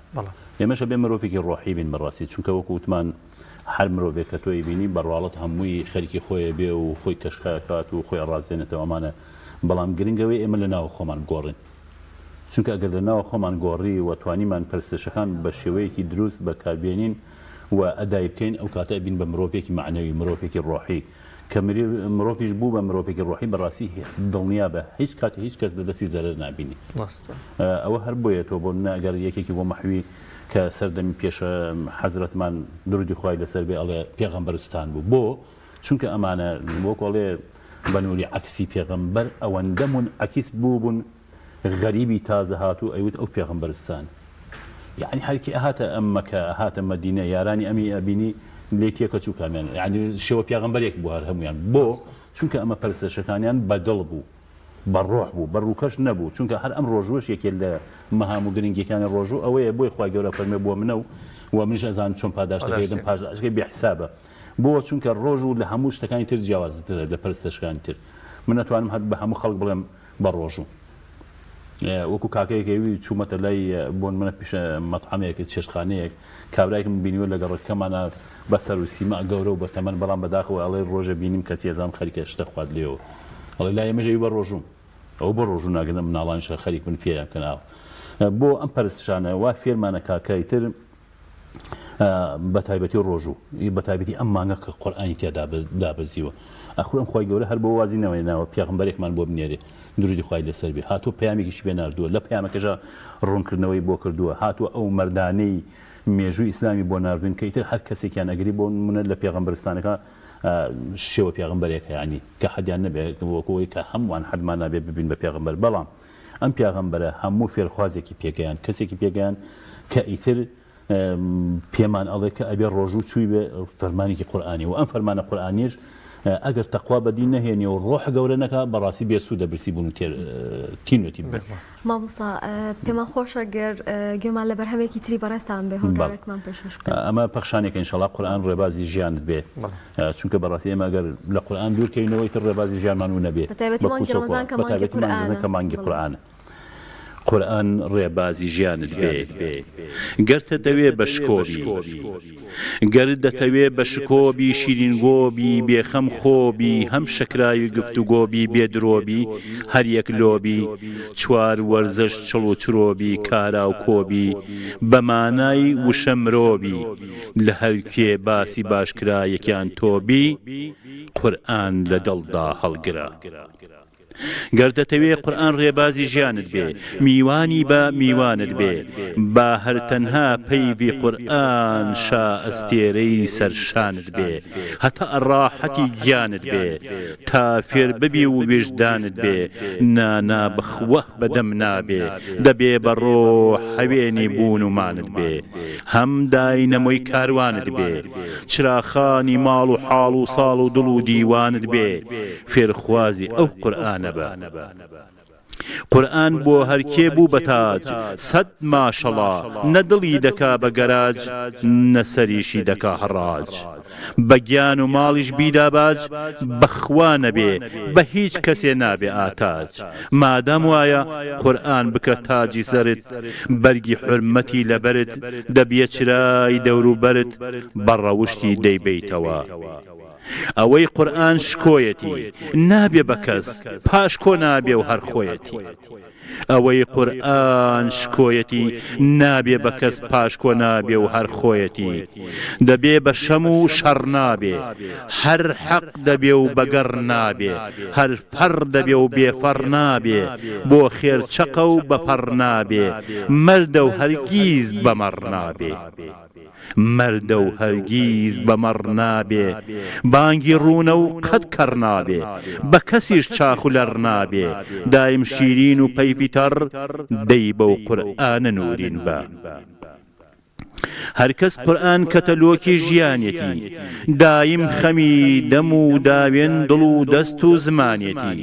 ئێمەشە بێ مرۆڤێکی ڕۆحی بین بەڕاستی چونکە وەکوتمان هەر مرۆڤێک کە تۆی بینی بەڕواڵەت هەمووی خەریکی خۆیە بێ و خۆی کەشکات و خۆی ڕازێنێتەوە ئەمانە بەڵام گرنگەوەی ئێمە لە ناوە خۆمان گۆڕین چونکە ئەگەر لە ناوە خۆمان گۆڕی و توانیمان پەرستشەکان بە شێوەیەکی دروست بەکاربێنین و ئەدای بکەین ئەو کاتە بین بە مرۆڤێکی معنەوی مرۆڤێکی ڕۆحی کە مرۆڤیش بوو بە مرۆڤێکی ڕۆحی بەڕاستی دڵنیا بە هیچ کاتی هیچ کەس دەدەستی زەرەر نابینی ئەوە هەر بۆیەتەوە بۆ ناگەر یەکێکی بۆ مەحوی کە سەردەمی پێشە حەزرەتمان درودی خوای لەسەر بێ ئەڵێ پێغەمبەرستان بوو بۆ چونکە ئەمانە وەکڵێ بەنووری عەکسی پێغەمبەر ئەوەندە منعەکس بوو بوون غەریبی تازە هاتوو ئەیوت ئەو پێغەمبەرستان یعنی هەرکی ئەهاتە ئەم مەکە ئەهاتە مەدینە یارانی ئەمی ئەبینی لێکێکە چوو کامیان یعنی شێوە پێغەمبەرێک بوو هەر هەمویان بۆ چونکە ئەمە پەرستشەکانیان بەدڵ بوو بەڕۆح بوو بەڕووکەش نەبوو چونکە هەر ئەم ڕۆژوەش یەکێ لە مەهام و گرنگیەکانی ڕۆژوو ئەوەیە بۆی خوای گەورە فەرمێ بۆ منە و منیش ئەزان چۆن پاداشتەکەیدم پاداشتەکەی بێحسابە بۆ چونکە ڕۆژ و لە هەموو شتەکانی تر جیاوازترە لە پەرستشەکانی تر من نەتوانم هەر بە هەموو خەڵک بڵێم بە ڕۆژوو وەکو کاکەیەکەوی چوومەتە لای بۆن منە پیشە مەطعەمەیەکی چێشتخانەیەک کابرایکم بینیوە لە گەڕەکەمانە بەسەر و سیما گەورە و بەتەمەن بەڵام بەداخەوە ئەڵێ ڕۆژە بینیم کەسی ئێزام خەریکە شتە خوارد لێەوە ئەڵێ لای ئێمەژەوی بە ڕۆژوم ئەو بە ڕۆژوو ناگەنە مناڵانیشە خەریک من فێریان بکەناوە بۆ ئەم پەرستشانە وا فێرمانە کاکای تر بە تایبەتی ڕۆژوو بە تایبەتی ئەم مانگە کە قورئانی تێدا دابەزیوە ئەخورم خۆی گەورە هەر بۆ وازینەوەی ناوە پیاغمبەرێکمان بۆ بنێرێ درودی خوای لەسەر بێ هاتووە پەیامێکیش پێ ناردووە لە پەیامەکەژە ڕوونکردنەوەی بۆ کردووە هاتووە ئەو مەردانەی مێژووی ئیسلامی بۆ ناردوین کە ئیتر هەر کەسێکیان ئەگری بۆ منە لە پێغەمبەرستانەکە شێوە پێغەمبەرێک ینی کە حەدیان نەبێت وەکەوەی کە هەمووان حەدمان نابێ ببین بە پێغەمبەر بەڵام ئەم پیاغەمبەرە هەموو فێرخوازێکی پێگەیان کەسێکی پێگەیان کە ئیتر پێمان ئەڵێ کە ئەبێ ڕۆژوو چووی بێ فەرمانێکی قورئانی و ئەم فەرمانە قورئانیش ئەگەر تەقوا بەدین نەهێنی و ڕۆح گەورە نەکا بەڕاستی بێسوودە برسی بوون و تینوێتی بێ مامۆستا پێمان خۆشە گەر گوێمان لە بەرهەمێکی تری بەڕێستان بێ هۆکارێکمان پێشکەش بکەن ئەمە پەخشانێکە ئینشەڵا قورئان ڕێبازی ژیانت بێ چونکە بەڕاستی ئێمە ئەگەر لە قورئان دوورکەینەوەی تر ڕێبازی ژیانمان و نەبێ بەتایبەتی مانگی ڕەمەزان کە مانگی قورئانە قورئان ڕێبازی ژیانت بێ گەرتە دەوێ بە شکۆبی گەر دەتەوێ بە شکۆبی شیرین گۆبی بێخەم خۆبی هەم شکرای گفتوگۆبی بێدرۆبی هەر یەک لۆبی چوار وەرزش چڵ و چرۆبی کارا و کۆبی بەمانای وشە مرۆبی لە هەر کێ باسی باشکرایەکیان تۆبی قورئان لە دڵدا هەڵگرا گەر دەتەوێ قورئان ڕێبازی ژیانت بێ میوانی بە میوانت بێ با هەر تەنها پەیوی قورئان شائستێرەی سەرشانت بێ هەتا ڕاحەتی گیانت بێ تا فێر ببی و وجدانت بێ نانا بخوە بەدەم نابێ دەبێ بە ڕۆح هەوێنی بوون و مانت بێ هەم داینەمۆی کاروانت بێ چراخانی ماڵ و حاڵ و ساڵ و دڵ و دیوانت بێ فێرخوازی ئەو قورئان قورئان بۆ هەرکێ بوو بە تاج سەد ماشەڵا نەدڵی دەکا بە گەراج نەسەریشی دەکا هەڕاج بە گیان و ماڵیش بیدا باج بەخوا نەبێ بە هیچ کەسێ نابێ ئاتاج مادام وایە قورئان بکە تاجی سەرت بەرگی حورمەتی لەبەرت دەبیە چرای دەوروبەرت بە ڕەوشتی دەیبەیتەوە ئەوەی قورئان شکۆیەتی نابێ بە کەس پاش کۆ نابێ و هەر خۆیەتی ئەوەی قورئان شکۆیەتی نابێ بە کەس پاش کۆ نابێ و هەر خۆیەتی دەبێ بە شەم و شەڕ نابێ هەر حەق دەبێ و بەگەڕ نابێ هەر فەڕ دەبێ و بێفەڕ نابێ بۆ خێرچەقە و بەپەڕ نابێ مەردە و هەرگیز بەمەڕ نابێ مەردە و هەرگیز بەمەڕ نابێ بانگی ڕوونە و قەت کەڕ نابێ بە کەسیش چاخ و لەڕ نابێ دایم شیرین و پەیفی تەڕ دەی بەو قورئانە نورین بە هەرکەس قورئان کەتەلۆکی ژیانێتی دایم خەمی دەم و داوێن دڵ و دەست و زمانێتی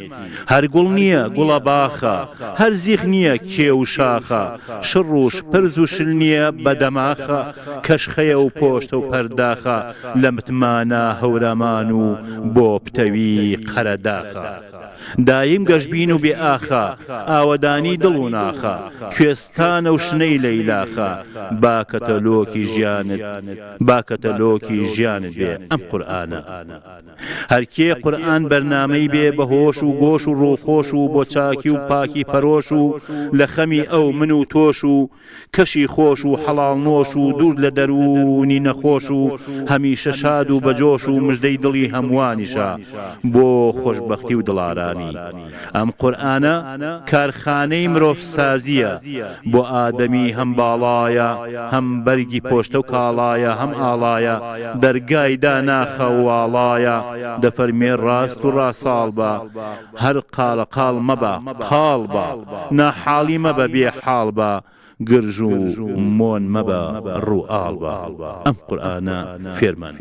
هەر گوڵ نییە گوڵە باخە هەر زیخ نییە کێ و شاخە شڕ و شپرز و شل نییە بەدەماخە کەشخەیە و پۆشتە و پەرداخە لە متمانە هەورەمان و بۆ پتەوی قەرەداخە دایم گەشبین و بێ ئاخە ئاوەدانی دڵ و ناخە کوێستانە و شنەی لەیلاخە با کەتەلۆکی ژیانت بێ ئەم قورئانە هەرکێ قورئان بەرنامەی بێ بە هۆش و گۆش و ڕۆخۆش و بۆ چاکی و پاکی پەرۆش و لە خەمی ئەو من و تۆش و کەشی خۆش و حەڵاڵ نۆش و دوور لە دەرونی نەخۆش و هەمیشە شاد و بەجۆش و مژدەی دڵی هەمووانیشە بۆ خۆشبەختی و دڵارانی ئەم قورئانە کارخانەی مرۆڤ سازیە بۆ ئادەمی هەم باڵایە هەم بەرگی پۆشتە و کاڵایە هەم ئاڵایە دەرگای داناخە و واڵایە دەفەرمێ ڕاست و ڕاساڵ بە هەر قاڵە قاڵ مەبە قاڵ بە ناحاڵی مەبە بێ حاڵ بە گرژ و مۆن مەبە ڕوو ئاڵ بە ئەم قورئانە فێرمان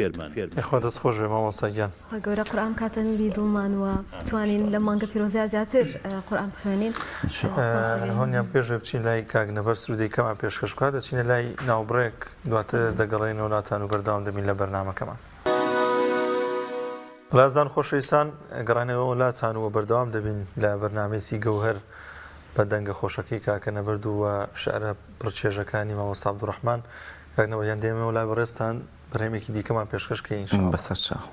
خۆ دەست خۆش بێ مامۆستاگیان خۆی گەورە قورئان کاتە نوری دڵمان وە بتوانین لە مانگە پیرۆزیە زیاتر قورئان بخوێنین هۆنیان پێش بچین لای کاگنەبەر سرودەی کەمان پێشکەش بکات دەچینە لای ناوبڕێک دواتر دەگەڕێنەوە ناتان و بەردەوام دەبین لە بەرنامەکەمان لازان خۆشەویستان گەڕانەوە وڵاتان و بەردەوام دەبین لە بەرنامەی گەوهەر بە دەنگە خۆشەکەی کاکە نەبەرد و شعرە پڕچێژەکانی مامۆستا عەبدوڕەحمان کاکنەوەیان دێمەوە لای بەڕێستان بەرهەمێکی دیکەمان پێشکەشکەین بەسەر چاو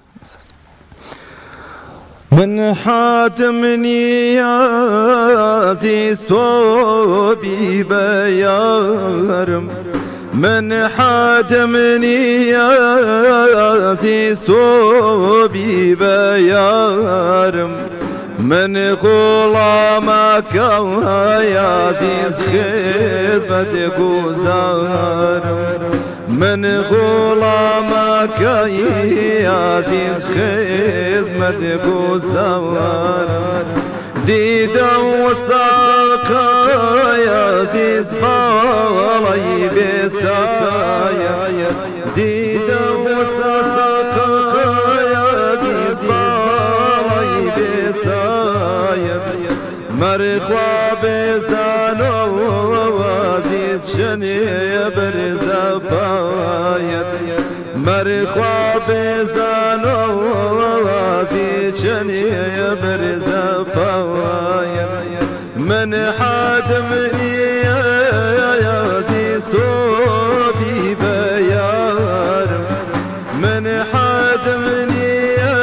من حاتمني عزيز توبي بيارم من حاتمني عزيز توبي بيارم من غلامك يا عزيز خدمتك وزارم من غلامك يا عزيز خدمتك وزارم ديدا وساقا يا عزيز بالي بسايا ديدا وساقا يا عزيز بالي بسايا مرخوا بزانو وزيد شني برزبايا مرخوا بزانو وزيد شني برزبايا من حادمني يا عزيز توبي بيار من حادمني يا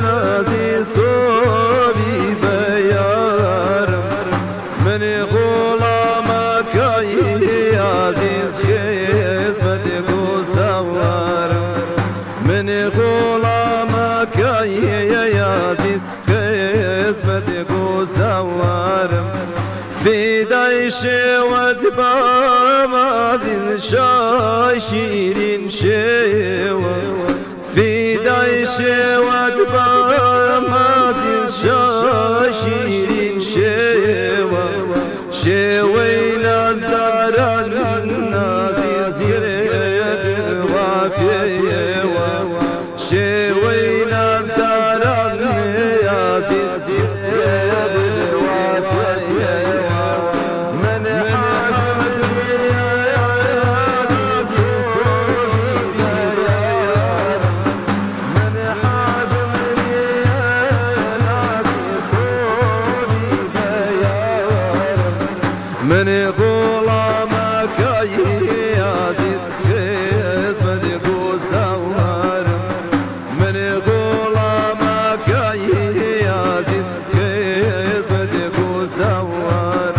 عزيز توبي بيار من غلامك يا عزيز خدمتك وزوار من غلامك يا عزيز خدمتك وزوار في دايش ودبا مازن شاشيرين شيوة في دايش ودبا مازن شاشيرين شيوة شوين الزهران نازيز يريد وفيوة شوين الزهران نازيز يريد وفيوة من حادمني يا عزيز توبي بيار من حادمني يا عزيز توبي بيار من غلامك يا عزيز خدمتك وزوار من غلامك يا عزيز خدمتك وزوار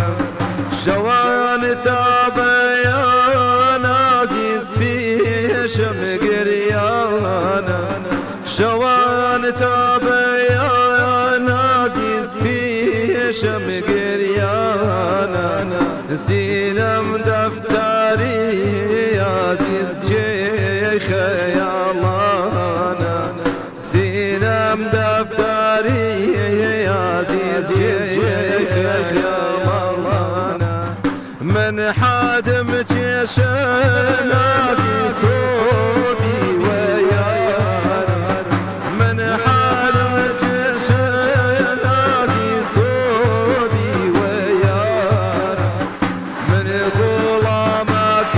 شوان تابيان عزيز بيشم قريانا شوان تابيان عزيز بيشم قريانا سينم دفتري يا عزيز جيخ يا الله سينم دفتري يا عزيز جيخ يا الله من حادم جيشان عزيز توبي ويار من حادم جيشان عزيز توبي ويار من غلامك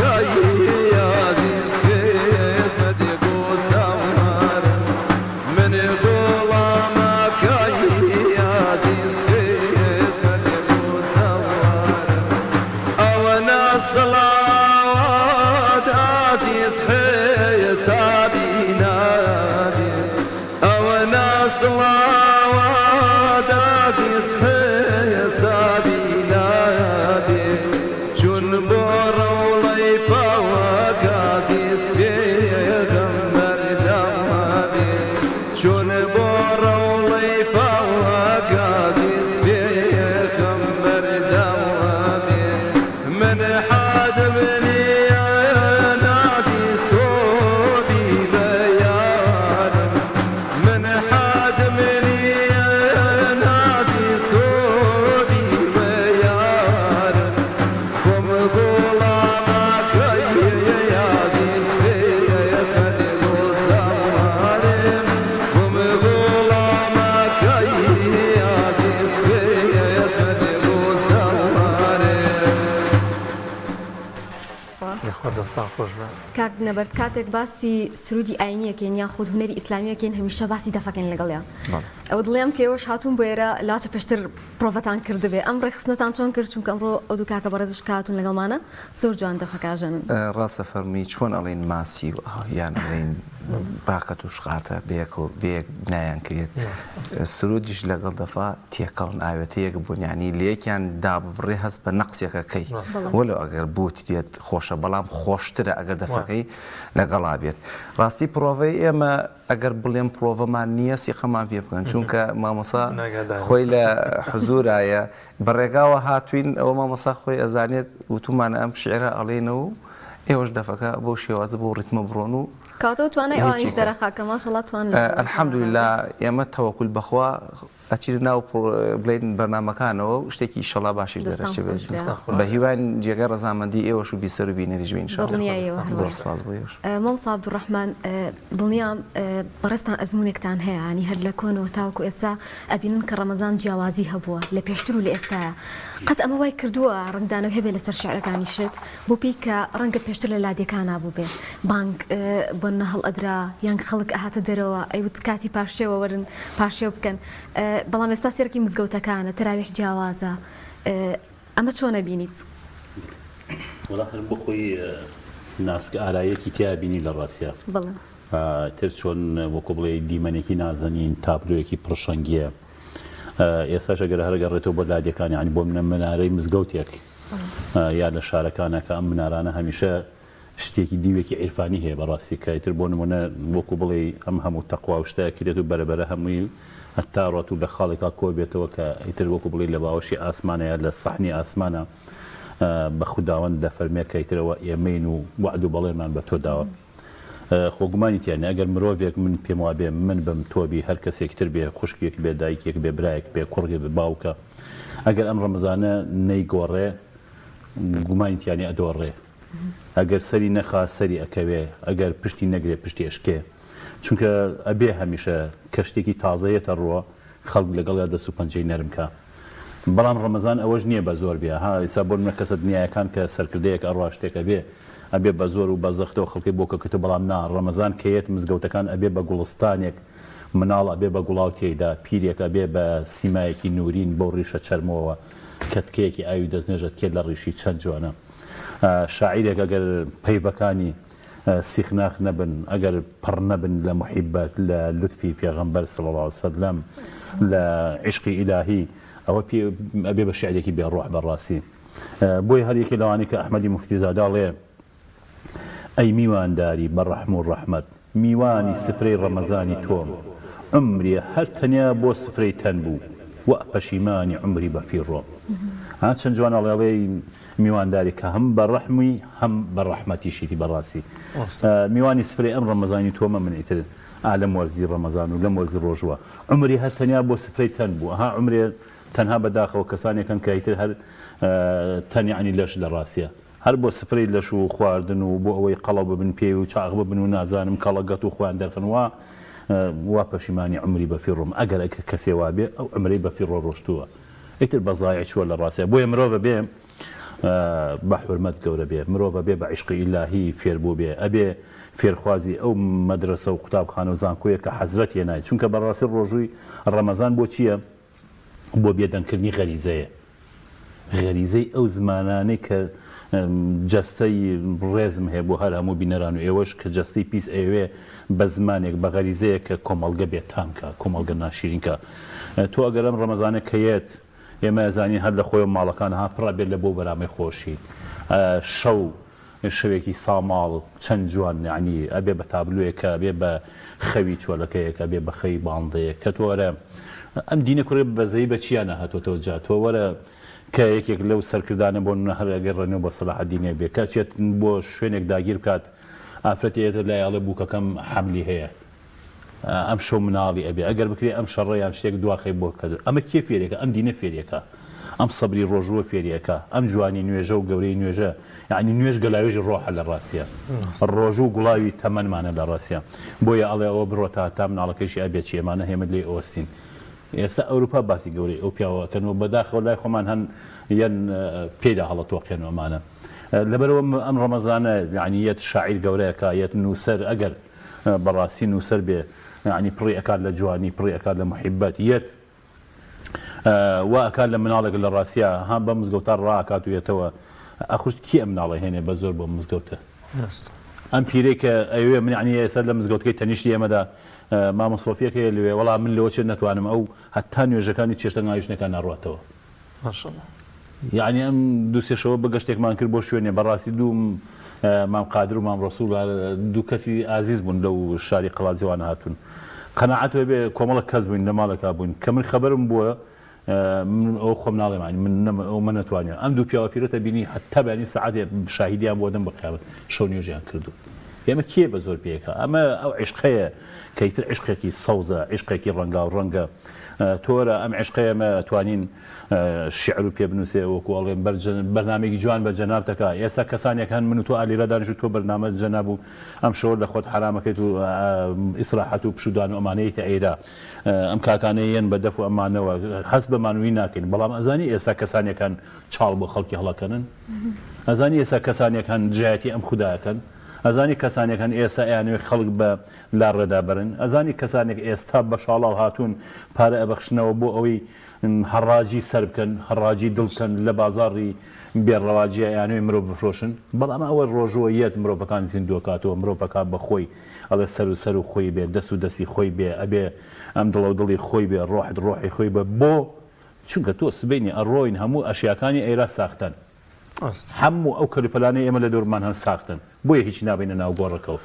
يا عزيز خدمتك وزوار من غلامك يا عزيز خدمتك وزوار أونا الصلاة عزيز حسابينا أونا الصلاة عزيز حسابينا جنبور وليفا وقازيز بيغمر دوابي جنبور وليفا وقازيز بيغمر دوابي من حادمني يا عزيز توبي بيار من حادمني يا عزيز توبي بيار قم غلامك يا عزيز خدمتك وزوار قم غلامك يا عزيز خدمتك وزوار یخوا دەستان خۆش بێ کاک نەبەرد کاتێک باسی سرودی ئاینیەکەین یان خود هونەری ئیسلامیەکەین هەمیشە باسی دەفەکەین لەگەڵیان ئەو دڵیان کەەوەش هاتوون بێرە لاچە پێشتر پرۆڤەتان کردبێ ئەم ڕێخستنەتان چۆن کرد چونکە ئەمڕۆ ئەو دوو کاکە بەڕێزش کاتون لەگەڵمانە زۆر جوان دەفەکژنن ڕاستە فەرمی چۆن ئەڵێن ماسی یان ئەڵێن باقەت و شقاتە بەیەک نایان کرێت سرودیش لەگەڵ دەفا تێکەڵن ئاوێتەیەک بوون ینی لەیەکیان دابڕێ هەست بە نەقسێکەکەی وەلو ئەگەر بوت دێت خۆشە بەڵام خۆشترە ئەگەر دەفەکەی لەگەڵا بێت ڕاستی پرۆڤەی ئێمە ئەگەر بڵێم پرۆڤەمان نییە سیقەمان پێ بکەن چونکە مامۆسا خۆی لە حزورایە بەڕێگاوە هاتوین ئەوە مامۆسا خۆی ئەزانێت وتومانە ئەم شعرە ئەڵێنەوە ئێوەش دەفەکە بۆ شێوازە بۆ ڕیتمە بڕۆن و کاتەوە توانای ئەوانیش دەرەخاکە ماشەڵڵا توان الحەمدوللا ئێمە تەوەکول بەخوا ئەچیر ناو بڵێن بەرنامەکانەوە شتێکی ئیشەڵا باشیش دەرەچێ بە هیوان جێگە ڕەزامەندی ئێوەش و بیسەر و بینەریژوین سپاس بۆ ئێوەش مامۆستا عەبدوڕەحمان دڵنیام بەڕێستان ئەزمونێکتان هەیە ینی هەر لە کۆنەوە تاوەکو ئێستا ئەبینن کە ڕەمەزان جیاوازی هەبووە لە پێشتر و لە ئێستاە قەت ئەمە وای کردووە ڕنگدانەوە هەبێ لەسەر شعرەکانی شت بۆ پێی کە ڕەنگە پێشتر لە لادێکان نابوو بێ بانگ بۆ نەهەڵ ئەدرا یان خەڵک ئاهاتە دەرەوە ئەیوت کاتی پاشێوە وەرن پاشێو بکەن بەڵام ئێستا سێرەکی مزگەوتەکانە تەراویح جیاوازە ئەمە چۆنە بینیت؟ وڵا هەر بۆ خۆی ناسکە ئارایەکی تیا بینی لە ڕاستە تر چۆن وەکو بڵێ دیمەنێکی نازەنین تابلۆیەکی پڕشەنگیە ئێستاش ئەگەر هەرگەڕێتەوە بۆ لادەکانی ینی بۆ منە منارەی مزگەوتێک یا لە شارەکانە کە ئەم منارانە هەمیشە شتێکی دیوێکی عیرفانی هەیە بەڕاستی کە ئیتر بۆ نمونە وەکو بڵێ ئەم هەموو تەقوا و شتەیە کرێت و بەرەبەرە هەمووی هەتا ڕات و لە خاڵێکا کۆ بێتەوە کە ئیتر وەکو بڵێ لە باوەشی ئاسمانەیە لە سەحنی ئاسمانە بە خودداوەند دەفەرمێ کە ئیترەوە ئێمەین و وعد و بەڵێمان بە تۆ داوە خۆگومانی تیانە ئەگەر مرۆڤێک من پێم وا بێ من بم تۆبی هەر کەسێکتر بێ خوشکێک بێ دایکێک بێ برایەک بێ کوڕێک بێ باوکە ئەگەر ئەم ڕەمەزانە نەیگۆڕێ گومانی تیانی ئەدۆڕێ ئەگەر سەری نەخا سەری ئەکەوێ ئەگەر پشتی نەگرێ پشتی ئەشکێ چونکە ئەبێ هەمیشە کەشتێکی تازەیەتە ڕوە خەڵک لەگەڵیا دەست و پەنجەی نەرمکە بەڵام ڕەمەزان ئەوەش نییە بە زۆر بێ ها ئێستا بۆ منە کەسە دنیایەکان کە سەرکردەیەک ئەڕوا شتێکە بێ ئەبێ بە زۆر و بەزەختەوە خەڵکی بۆ کەکەوتە بەڵام نا ڕەمەزان کەیەت مزگەوتەکان ئەبێ بە گوڵستانێک مناڵ ئەبێ بە گوڵاو تێیدا پیرێک ئەبێ بە سیمایەکی نورین بۆ ڕیشە چەرمەوە کەتکەیەکی ئاوی دەستنێژت کێت لە ڕیشی چەند جوانە شاعیرێک ئەگەر پەیڤەکانی سیخناخ نەبن ئەگەر پڕ نەبن لە محیبەت لە لوتفی پێغەمبەر صلی الله علیه وسلم لە عشقی ئیلاهی ئەوە ئەبێ بە شعرێکی بێڕوح بەڕاستی بۆی هەرێکی لەوانی کە ئەحمەدی موفتیزاداڵێ ئەی میوانداری بەڕەحم و ڕەحمەت میوانی سفرەی ڕەمەزانی تۆم عمریە هەر تەنیا بۆ سفرەی تەن بوو وە پەشیمانی عمری بەفیڕۆم چەند جوانەڵێڵێی میوانداری کە هەم بە ڕەحمی هەم بە ڕەحمەتیشیتی بەڕاستی میوانی سفرەی ئەم ڕەمەزانی تۆمە من ئیتر لەم وەرزی ڕەمەزان و لەم وەرزی ڕۆژوە عمری هەر تەنیا بۆ سفرەی تەن بوو ها عمرێ تەنها بەداخەوە کەسانێکن کە ئیتر هەر تەنیانی لەش لە ڕاستیە هەر بۆ سفرەی لەش و خواردن و بۆ ئەوەی قەڵەو ببن پێی و چاق ببن و نازانم کەڵەگەت و خوان دەرکەن وا پەشیمانی عمری بەفیڕۆم ئەگەر کەسێ وا بێ ئەو عمرەی بەفیڕۆ ڕۆشتووە ئیتر بەزایع چووە لە ڕاستیە بۆیە مرۆڤە بێ بە حورمەت گەورە بێ مرۆڤە بێ بە عیشقی ئیلاهی فێربوو بێ ئەبێ فێرخوازی ئەو مەدرسە و قوتابخانە و زانکۆیە کە حەزرەت هێنای چونکە بەڕاستی ڕۆژووی ڕەمەزان بۆ چییە؟ بۆ بێدەنگکردنی غەریزەیە غەریزەی ئەو زمانانەی کە جەستەی ڕێزم هەیە بۆ هەر هەموو بینەران و ئێوەش کە جەستەی پیس ئەوێ بە زمانێک بە غەریزەیە کە کۆمەڵگە بێت تامکە کۆمەڵگە ناشیرینکە تۆ ئەگەر ئەم ڕەمەزانە کەیەت ئێمە ئەزانین هەر لە خۆی ماڵەکان ها پڕا بێت لە بۆ بەرامەی خۆشی شەو شەوێکی ساماڵ چەند جوان یعنی ئەبێ بە تابلوێکە ئەبێ بە خەوی چۆلەکەیەک ئەبێ بە خەوی باڵندەیەک کە تۆ وەرە ئەم دینە کوڕێ بەزەی بە چیانە هاتۆتەوە جا تۆ وەرە کە یەکێک لەو سەرکردانە بۆ هەر ئەگەر ڕێنەوە بە سەلاحەدینێ بێ کە چێت بۆ شوێنێک داگیر بکات ئافرەتێتە لایەڵە بووکەکەم حەملی هەیە ئەم شەو مناڵی ئەبێ ئەگەر بکرێ ئەم شەڕەیان شتێک دواخی بۆ کە ئەمە کێ فێرێکە ئەم دینە فێریەکە ئەم سەبری ڕۆژوە فێریەکە ئەم جوانی نوێژە و گەورەی نوێژە یعنی نوێژ گەلاوێژی ڕۆحە لە ڕاستیە ڕۆژوو گوڵاوی تەمەنمانە لە ڕاستیە بۆیە ئەڵێ ئەوە بڕۆتە تا مناڵەکەیشی ئەبێت چی ئێمانە هێمە لێ ئەوەستین ئێستا ئەوروپا باسی گەورەی ئەو پیاوەکەنەوە بەداخەوە لای خۆمان هەن یەن پێدا هەڵەتۆقێنەوەمانە لەبەرەوە ئەم ڕەمەزانە یعنی یەت شاعیر گەورەیەکە یەت نووسەر ئەگەر بەڕاستی نووسەر بێ يعني پڕی ئەکات لە جوانی پڕی ئەکات لە محیبەت یەت وا ئەکات لە مناڵێک لە ڕاستیە هەم بە مزگەوتان ڕاکات و یەتەوە ئەخوش کی ئەم مناڵە هێنێ بە زۆر بۆ مزگەوتە ئەم پیرێک کە ئەوێ من عنی ئێستا لە مزگەوتەکەی تەنیشتی ئێمەدا مامە سۆفیەکە لێ وەڵام من لەوە چێ نەتوانم ئەو هەتا نوێژەکانی چێشتە ناویشتەکان ناڕاتەوە یعنی ئەم دوو سێشەوە بە گەشتێکمان کرد بۆ شوێنێ بەڕاستی دوو مام قادر و مام ڕسوول دوو کەسی ئازیز بوون لەو شاری قەڵازیوانە هاتوون قەناعەت بێ کۆمەڵک کەس بووین لە ماڵێکا بووین کە من خەبەرم بووە ئەو خۆم ناڵێم من نەتوانێت ئەم دوو پیاوە پیرەتە بینی حتا بەینی سەعاتێ شاهیدیان بۆ دەم بە قیامەت شەو نوێژیان کردو ئێمە کێ بە زۆر پێکە ئەمە ئەو عشقەیە کە ئیتر عشقێکی سەوزە عشقێکی ڕەنگا و ڕەنگە تۆرە ئەم عشقەیەمە توانین شعر و پێ بنووسێ وەکوڵێن بەرنامێکی جوان بە جەنابتەکە ئێستا کەسانێک هەن من و تۆ ئالیرە دانیش تۆ بەرنامە جەناب و ئەم شەوە لە خۆت حرامەکەیت و ئیسراحەت و پشودان و ئەمانەیەتە ئێرا ئەم کاکانەیەن بە دەف و ئەمانەوە هەست بەمانوی ناکەین بەڵام ئەزانی ئێستا کەسانێکان چاڵ بۆ خەڵکی هەڵەکەنن ئەزانی ئێستا کەسانێک هەن جایەتی ئەم خودداکەن ئەزانی کەسانێک هەن ئێستا یانوێ خەڵک بە لاڕێدا بەرن ئەزانی کەسانێک ئێستا بە شاڵاو هاتوون پارە ئەبەخشنەوە بۆ ئەوەی هەڕاجی سەر بکەن هەڕاجی دڵکەن لە بازاڕی بێڕەواجیە یانوێ مرۆڤ بفرۆشن بەڵام ئەوە ڕۆژوە یەت مرۆڤەکان زیندووەکاتەوە مرۆڤەکان بە خۆی ئەڵێ سەر و خۆی بێ دەست و دەستی خۆی بێ ئەبێ ئەم دڵە و دڵی خۆی بێ ڕۆحت ڕۆحی خۆی بە بۆ چونکە تۆ سبەینی ئەڕۆین هەموو ئەشیاکانی ئێرا ساختن هەموو ئەو کەلوپەلانەی ئێمە لە دەورمان هەن ساختن بۆیە هیچ نابینە ناو گۆڕەکەەوە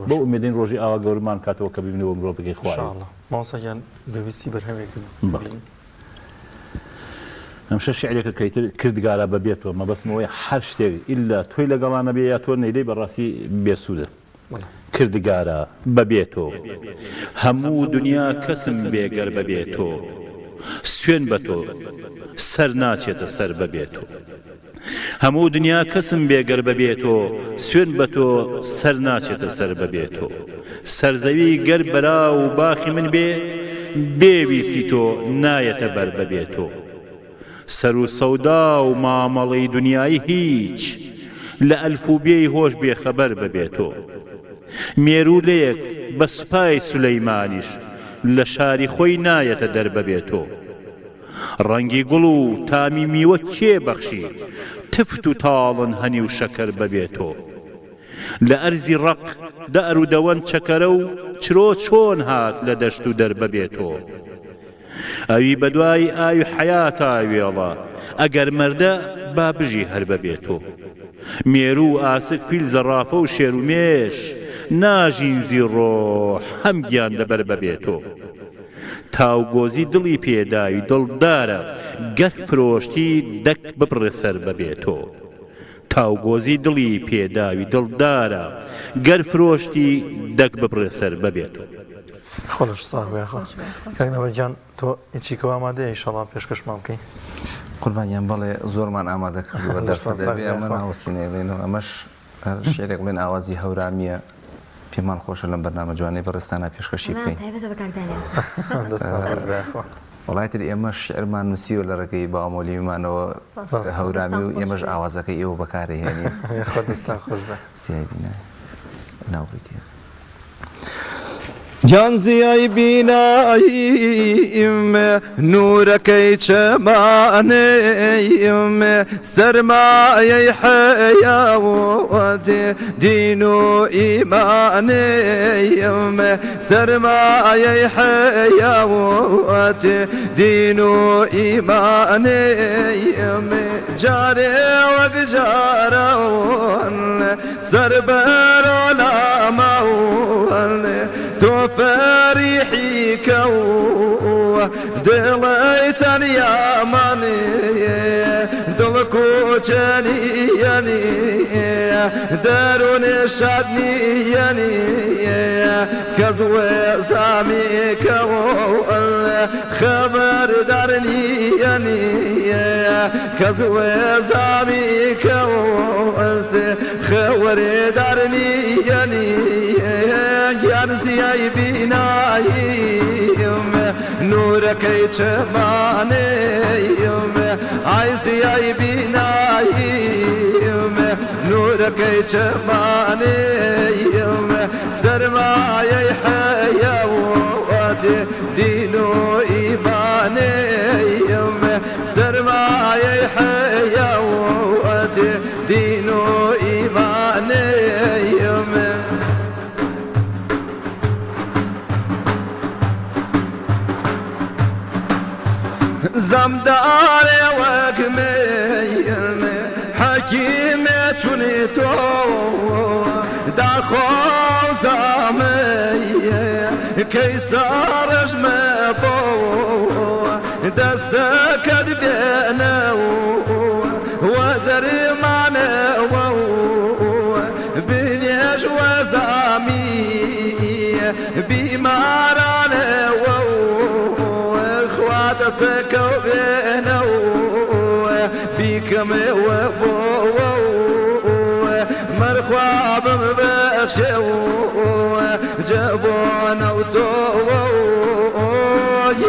بۆ ئومێدین ڕۆژی ئاوا گەورمان کاتەوە کە ببینەوە مرۆڤەکەی خوارد ماوسەیان دەویستی بەرهەمێک ئەمشە شعرێکە کەیتر کردگارە بەبێتەوە مەبەستمەوەی هەر شتێک ئللا تۆی لەگەڵانە بێ یا تۆ نەیدەی بەڕاستی بێسوودە کردگارە بەبێتەوە هەموو دنیا کەسم بێگەر بەبێتەوە سوێن بە تۆ سەر ناچێتە سەر بەبێتەوە هەموو دنیا کەسم بێگەر بەبێتەوە سوێن بە تۆ سەر ناچێتە سەر بەبێتەوە سەرزەوی گەر بەرا و باخی من بێ بێویستی تۆ نایەتە بەر بەبێتەوە سەر و سەودا و مامەڵەی دنیای هیچ لە ئەلفوبێی هۆش بێخەبەر بەبێتەوە مێرولەیەک بە سوپای سولەیمانیش لە شاری خۆی نایەتە دەربەبێتەوە ڕەنگی گوڵ و تامی میوە کێ بەخشی تفت و تاڵن هەنی و شەکەر بەبێتەوە لە ئەرزی ڕق دەئەر و دەوەند چەکەرە و چرۆ چۆن هات لە دەشت و دەربەبێتەوە ئەوی بەدوای ئاوی حەیاتە وێڵە ئەگەر مەردە با بژی هەر بەبێتەوە مێرو و ئاسک فیل زەڕافە و شێر و مێش ناژینزی ڕۆح هەم گیان لەبەر بەبێتەوە تاوگۆزی دڵی پێداوی دڵدارە گەر فرۆشتی دەک ببڕێ سەر بەبێتەوە تاوگۆزی دڵی پێداوی دڵدارە گەر فرۆشتی دەک ببڕێ سەر بەبێتەوە خۆش ساغیان تۆ هیچیکەوە ئامادەیە ئینشەڵا پێشکەشمان بکەین قوربانیان بەڵێ زۆرمان ئامادە کردووە دەرفەدەبێ ئەمە ناوەستینێڵێنەوە ئەمەش شعرێک بڵێن ئاوازی هەورامیە پێمان خۆشە لەم بەرنامە جوانەی بەڕێستانە پێشکەشی بکەین وڵایتر ئێمە شعرمان نووسیوە لە ڕێگەی بە ئامۆلیمانەوە هەورامی و ئێمەش ئاوازەکەی ئێوە بەکارهێنی خۆدەستا خۆش بە زیابینە ناوبێتی گیان زیای بیناییم نورەکەی چەمانەییم سەرمایەی حەیاوەتێ دین و ئیمانەییم سەرمایەی حەیاوەتێ دین و ئیمانەییم جارێ وەک جارەوەن سەر بەرۆلامەوەن تۆ فەریحی کەوە دڵی تەنیامانێ دڵ کۆچەنیەنێ دەرونێ شادنیەنێ کەس وێزامی کەوە خەبەردارنیەنێ کەس وێزامی کەوە خەوەردارنیەنێ گیان زیای بیناییم نورەکەی چەمانەییم ئای زیای بیناییم نورەکەی چەمانەییم سەرمایەی حەیاوە دين وإيماني سرماية حيوات دين وإيماني زمدار وقمي حكيمة تونيتو داخو زامي كيسارش مبو دستك دبينا ودري معنا بنيش وزامي بمارانا اخوات سكو بينا بكم مرخواب مبخشو جابونا وتو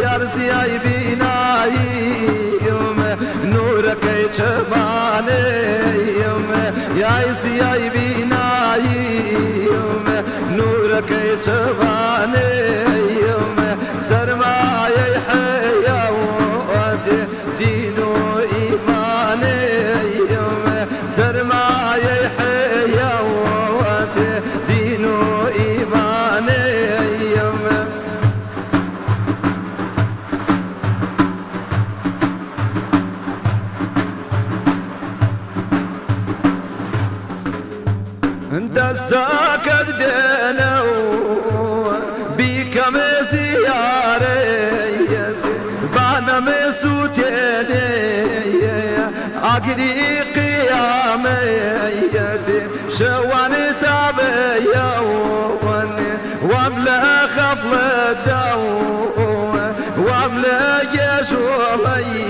يارسي اي بيناي نورك يشفاني يايسي اي بيناي نورك يشفاني سرماية حيوات دين وإيماني سرماية حيوات دين وإيماني دستك دبينا بكم زياريتي بانا مسوتيني أقري قياميتي شوان تابيا واملا خفل الدو واملا يشولي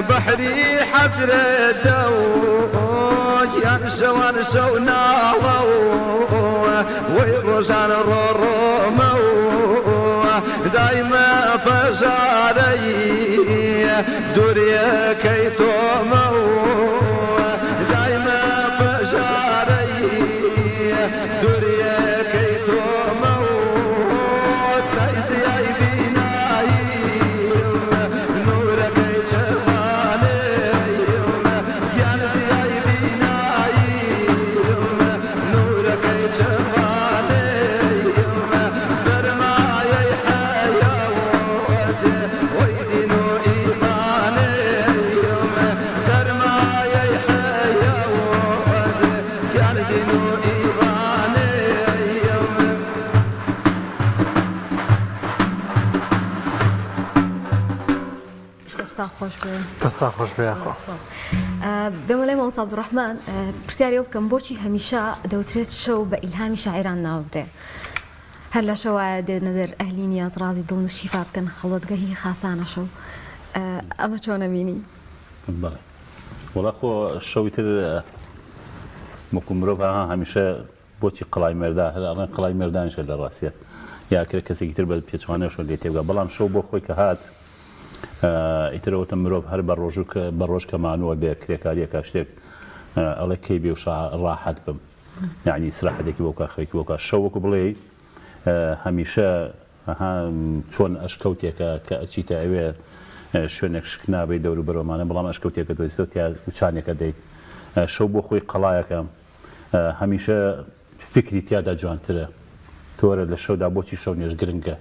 بحري حسر الدو ينشو انشو ناو ويرجان الرومو دايما فجاري دوريا كيتومو دايما فجاري دوريا كيتومو تايسي اي بيناي نورك يشفاني يانسي اي بيناي نورك يشفاني سرماية حيوات ويدين وإيماني سرماية حيوات كان دين وإيماني دەستا خۆش بێ. دەستان خۆش بێ یاخۆ. بێمەلای مامۆستا عەبدوڕەحمان پرسیارێ بکەم بۆچی هەمیشە دەوترێت شەو بە ئیلهامی شاعیران ناوبرێ هەر لە شەوایە دێنە دەر ئەهلی نیات ڕازی دڵ شیفا بکەن خەڵەتگەهی خاسانە شەو ئەمە چۆنە بینی؟ بەڵێ وەڵا خۆ شەوی تر وەکو مرۆڤ هەمیشە بۆچی قەڵای مێردا هەڵێن قەڵای مێردانیشە لە ڕاستیە یاکرێت کەسێکی تر بە پێچوانێشە لێ تێبگا بەڵام شەو بۆ خۆی کە هات ئیترەوەتە مرۆڤ هەر بە ڕۆژ کەمانوە بێ کرێکاریەکە شتێک ئەڵێ کەی بێ و ڕاحەت بم یعنی سراحەتێکی بۆ کاخەیەکی بۆ کار شەو وەکو بڵێ هەمیشە چۆن ئەشکەوتێکە کە ئەچیتە ئەوێ شوێنێک شکنابی دەور و بەرەوەمانە بەڵام ئەشکەوتێکە دۆیستە چانێکە دەیت شەو بۆ خۆی قەڵایەکە هەمیشە فکری تیادا جوانترە تۆرە لە شەودا بۆچی شەو نێژ گرنگە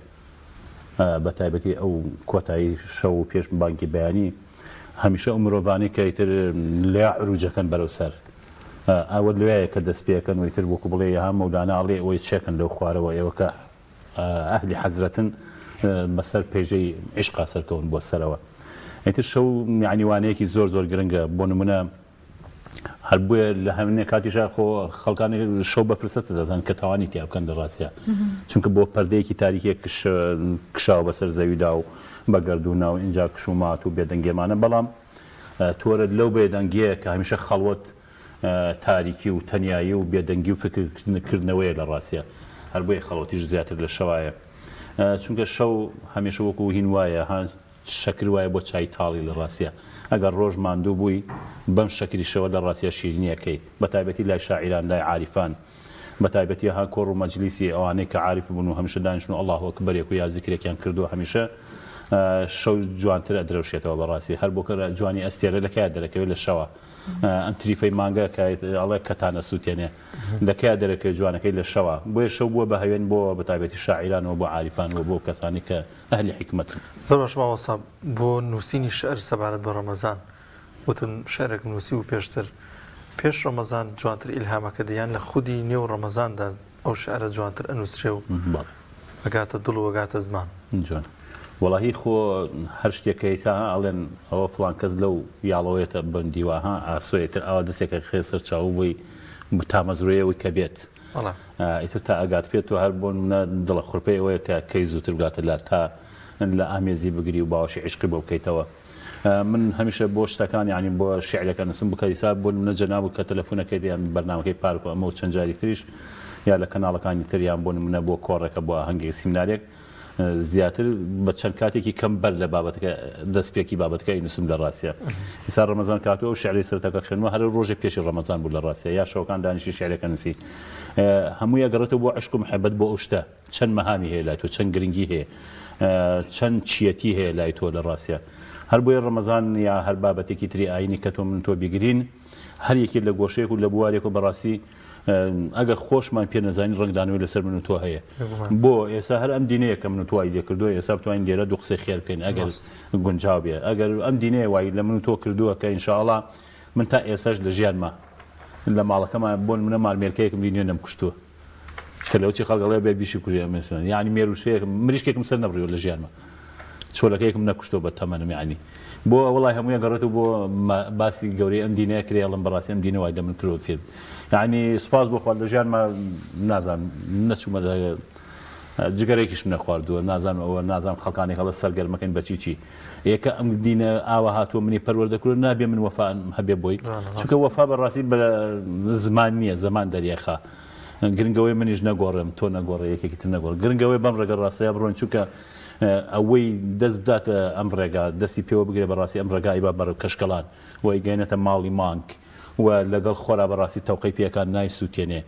بە تایبەتی ئەو کۆتایی شەو و پێش بانکی بەیانی هەمیشە ئەو مرۆڤانی کە ئیتر لێ عروجەکەن بەرەو سەر ئەوە لێیە کە دەست پێەکەن و ئیتر وەکو بڵێ ها مەولاناڵێ ئەوەی چێکن لەو خوارەوە ئێوەکە ئەهلی حەزرەتن بەسەر پێژەی عیشقا سەرکەون بۆ سەرەوە ئیتر شەو یعنیوانەیەکی زۆر زۆر گرنگە بۆ نمونە هەر بووە لە هەمنێ کاتیشا خۆ خەڵکانی شەو بە فرسەت دەزان کە تاوانی تیا بکەن لە ڕاستیە چونکە بۆ پەردەیەکی تاریکێ کشاو بەسەر زەویدا و بە گەردوونا و اینجا کشومات و بێدەنگێمانە بەڵام تۆرە لەو بێدەنگەیە کە هەمیشە خەڵوت تاریکی و تەنیایی و بێدەنگی و فکرکردنەوەیە لە ڕاستیە هەر بۆیە خەڵەتیش زیاتر لە شەوایە چونکە شەو هەمیشە وەکو هین وایە شەکر وایە بۆ چای تاڵی لە ڕاستیە ئەگەر ڕۆژ ماندوو بووی بەم شەکری شەوە لە ڕاستیە شیرینیەکەی بە تایبەتی لای شاعیران لای عاریفان بە تایبەتی ها کۆڕ و مەجلیسی ئەوانەی کە عارف بوون و هەمیشە دانیشتن الله ئەکبەرێک و یا زیکرێکیان کردو هەمیشە شەو جوانتر ئەدرەوشێتەوە بەڕاستی هەر بۆ کە جوانی ئەستێرە لەکای دەرەکەوێت لە شەوە ئەم تریفەی مانگە ئەڵێ کەتانە سووتێنێ لەکای دەرەکەی جوانەکەی لە شەوە بۆیە شەو بووە بە هەوێن بۆ بە تایبەتی شاعیرانەوە بۆ عاریفانەوە بۆ کەسانی کە ئەهلی حکمەتن زۆر باش ماوەسا بۆ نووسینی شعر سەبارەت بە ڕەمەزان وتن شعرێک نووسی و پێشتر پێش ڕەمەزان جوانتر ئیلهامەکە دەیان لە خودی نێو ڕەمەزاندا ئەو شعرە جوانتر ئەنووسرێ و ئەگاتە دڵ و ئەگاتە زمان جوان وڵی خۆ هەر شتێکەکەی تا ئەڵێن ئەوە فلان کەس لەو یاڵەوەیەتە بندیوەها ئاسۆیەتر ئەوە دەستێکە خێسەر چاو بووی تامەزروەیەوەی کە بێت ئیتر تا ئەگات پێێت و هەر بۆن منە دڵە خوڕپەی ئەوەیە کە کەی زووتر بگاتە لا تا لە ئامێزی بگری و باوەشی عشقی بۆ بکەیتەوە من هەمیشە بۆ شتەکان ینی بۆ شعرەکە نووسم بکەیسا بۆن منە جەنابوو کە تەلەفۆنەکەی دیان بەرنامەکەی پارک و ئەمە چەند جاری تریش یا لە کەناڵەکانی تریان بۆن منە بۆ کۆڕەکە بۆ هەنگی سیمنارێک زیاتر بە چەند کاتێکی کەم بەر لە بابەتەکە دەستپێکی بابەتەکەی نووسم لە ڕاستە ئیسا ڕەمەزان کاتەوە و شعری سەرەتەکە خوێنەوە هەر ڕۆژێ پێشی ڕەمەزان بوو لە ڕاستە یا شەوەکان دانیشی شعرەکە نووسی هەموو یەگەڕێتەوە بۆ عشق و محەبەت بۆ ئەو شتە چەند مەهامی هەیە لای تۆ چەند گرنگی هەیە چەند چیەتی هەیە لای تۆ لە ڕاستە هەر بۆیە ڕەمەزان یا هەر بابەتێکی تری ئاینی کە تۆ من تۆ بیگرین هەر یەکێک لە گۆشەیەک و لە بوارێک و بەڕاستی ئەگەر خۆشمان پێ نەزانی ڕنگدانەوەی لەسەر من و تۆ هەیە بۆ ئێستا هەر ئەم دینەیە کە من و توای لێ کردووە ئێستا بتوانین لێرە دوو قسەی خێر بکەین ئەگەر گونجاو بێ ئەگەر ئەم دینەیە وای لە من و تۆ کردووە کە ئینشاءڵڵا من تا ئێستاش لە ژیانمە لە ماڵەکەمان بۆن منە مارمێرکەیەکم بینیێ نەم کوشتووە کە لەوچی خەڵگەڵێ بێ بیشی کوژێ مەسەن یعنی مێروشەیەک مریشکێکم سەر نەبڕیوە لە ژیانمە چۆلەکەیەکم نەکوشتەوە بە تەمەنم یعنی بۆ وڵای هەموویە گەڕێتەوە بۆ باسی گەورەی ئەم دینەیە کرێڵم بەڕاستی ئەم دینە وای لە من کردوە فێر یعنی سپاس بۆ خوا لە ژیانمە نازانم نەچوومە جگەرێکیشم نەخواردووە نازانم ئەوە نازانم خەڵکانی هەڵە سەرگەرمەکەن بەچی چی یەکە ئەم دینە ئاوا هاتووە منی پەروەردەکرد نابێ من وەفا هەبێ بۆی چونکە وەفا بەڕاستی بە زمان نییە زەمان دەریێخا گرنگەوەی منیش نەگۆڕم تۆ نەگۆڕە یەکێکی تر نەگۆڕ گرنگەوەی بەم ڕێگە ڕاستەیە بڕۆین چونکە ئەوەی دەست بداتە ئەم ڕێگا دەستی پێوە بگرێ بەڕاستی ئەم ڕێگای بە بەر کەشکەڵان وی گەینێتە ماڵی مانک و لەگەڵ خۆرا بەڕاستی تەوقەی پێەکان نایسووتێنێ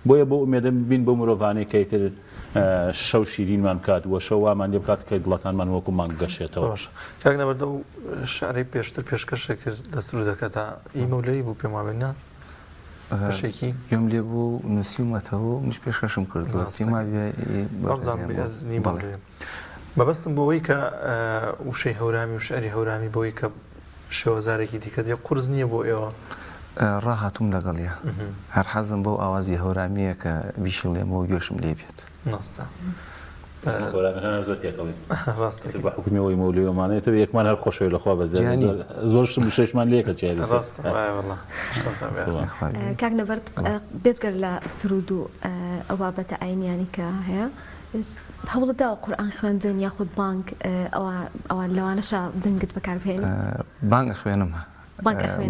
بۆیە بۆ ئومێدەم بین بۆ مرۆڤانەی کەیتر شەو شیرینمان بکات وە شەو وامان لێ بکات کە دڵەکانمان وەکو مانگ گەشێتەوە کاک نەبەردە و شعرەی پێشتر پێشکەشێک کرد لە سرودەکەتا ئیمەولەی بوو پێم وابێنە شێکی گوێم لێ بوو نووسیمەتەوە منش پێشکەشم کردووە پێما مەبەستم بۆەوەی کە وشەی هەورامی و شعری هەورامی بۆی کە شێوەزارێکی دیکە دێ قورس نییە بۆ ئێوە ڕاهاتوم لەگەڵیە هەر حەزم بەو ئاوازی هەورامیە کە بیشڵێمەوە گوێشم لێ بێت ناستا حکومیەوەی مەولێوەمانێتە یەکمان هەر خۆشەوی لەخوا بە زۆر شتم لێکە چێ کاک نەبەرد بێجگەر لە سرود و ئەو بابەتە ئاینیانی کە هەیە هەوڵدا قورئان خوێندن یاخود بانک ئەوە لەوانەشە دەنگت بەکاربهێنیت بانگ خوێنم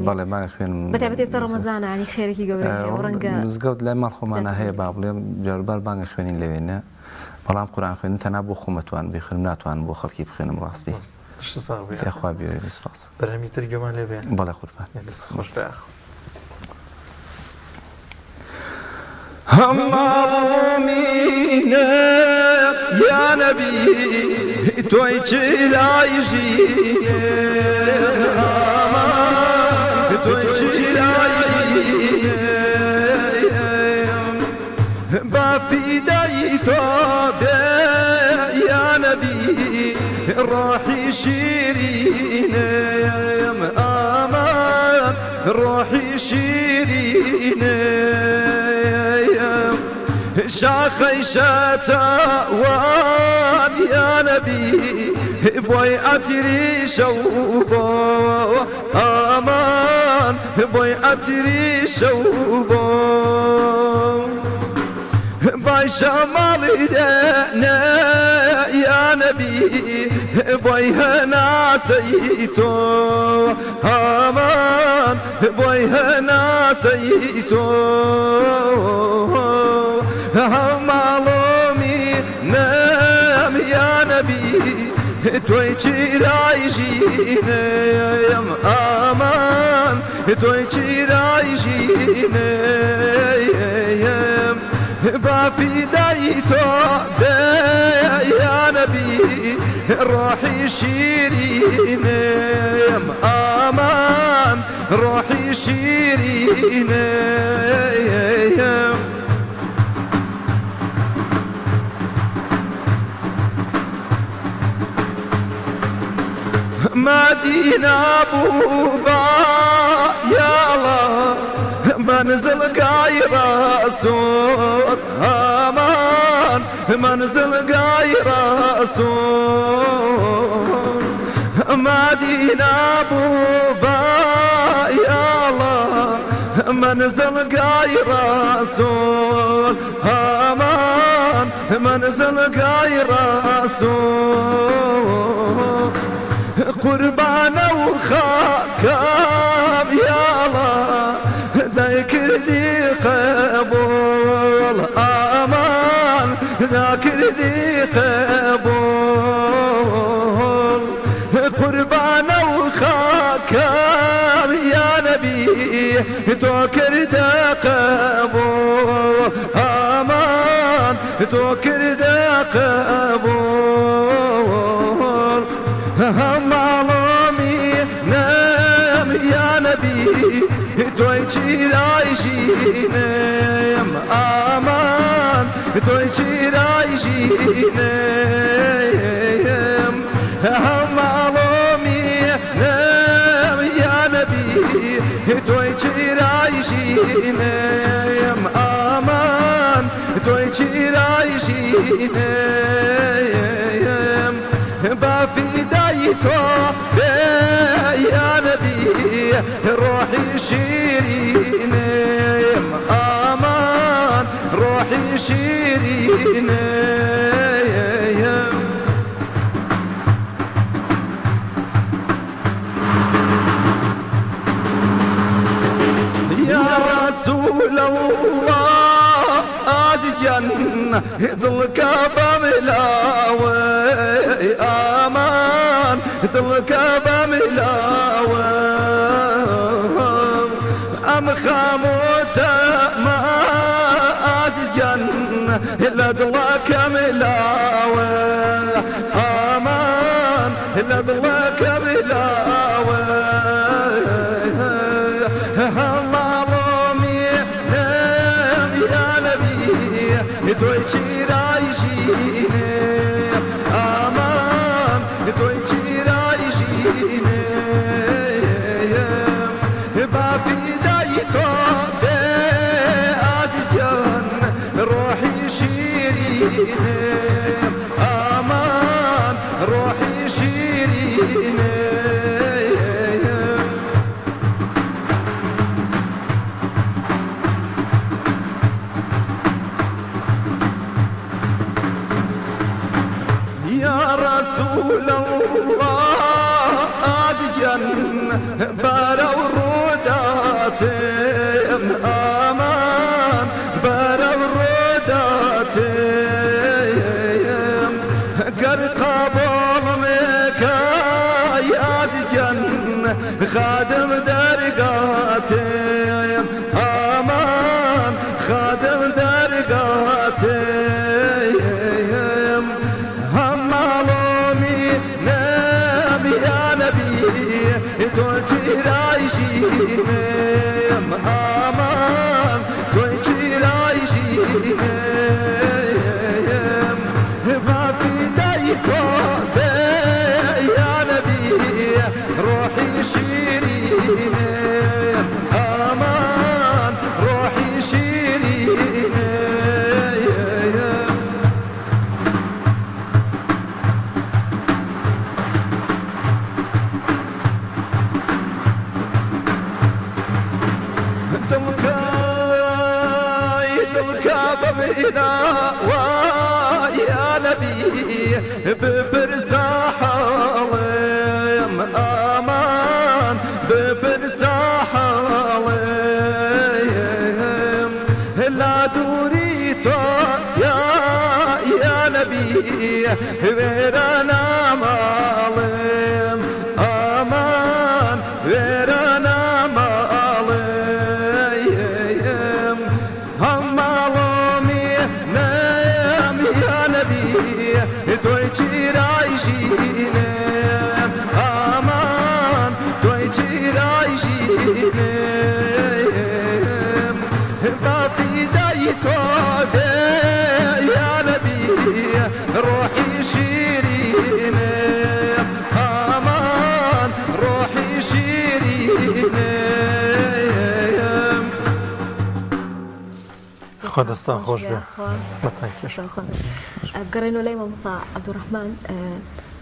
بەڵێ بانگ خوێنم بەتایبەت ئێستا ڕەمەزانە ینی خێرێکی گەورەی هەیە ڕەنگە مزگەوت لای ماڵ خۆمانە هەیە با بڵێم جاربار بانگ خوێنین لەوێنە بەڵام قورئان خوێندن تەنها بۆ خۆمەتوان بخوێنم ناتوانم بۆ خەڵکی بخوێنم ڕاستی خوا بێ سپاس بەرهەمی تر گوێمان لێ بێن بەڵێ قوربان همامینه یا نبی توی چرای جینه توی چرای جینه با فدای تو به یا نبی روحی شیرینه امان روحی شیرینه شاخي شتوان يا نبي بوي أتري شوبو أمان بوي أتري شوبو باي شمالي دنا يا نبي بوي هنا سيتو أمان بوي هنا سيتو معلومي نام يا نبي توي چرای جینه امان توي چرای جینه بافداي تو يا نبي روحي شيرين امان روحي شيرين مدينة بوبا يا الله منزل غير رسول امان منزل غير رسول مدينة بوبا يا الله منزل غير رسول امان منزل غير رسول قربان وخاكم يا الله ذاكر لي قبول امان ذاكر لي قبول قربان وخاكم يا نبي ذاكر ذا قبول امان ذاكر ذا قبول معلومي نام يا نبي تويتشي رايجينم امان تويتشي رايجينم معلومي نام يا نبي تويتشي رايجينم امان تويتشي رايجينم بافدايتو يا نبي روحي شيرين امان روحي شيرين يا رسول الله عزيزا ظلك بملاوي امان ظلك بملاوي ام خاموت ما عزيزا الا ظلك ملاوي امان الا ظلك ملاوي تويتشي رايجيني امان تويتشي رايجيني بافدايتو عزيزيان روحي شيريني امان روحي شيريني رسول الله عزيزا بارو روداتم امان بارو روداتم قرقبول مكا يا عزيزا خادم درقاتم امان خادم درقاتم تويتشي رايجينم امان تويتشي رايجينم بافدايتو يا نبي روحي شيرينم امان روحي شيرينم بمنا ويا نبي ببرزاح عليم امان ببرزاح عليم لا دوريتو يا نبي ويرانا مالم امان ويرانا مالم هم معلومي توی چیرای ژینم ئامان توی چیرای ژینم بافیدای تۆ بێ یا نەبی ڕۆحی شیرینم ئامان ڕۆحی شیرینم خۆ دەستان خۆش بێ بەتانکێش بگەڕێنەوە لای مامۆستا عەبدوڕەحمان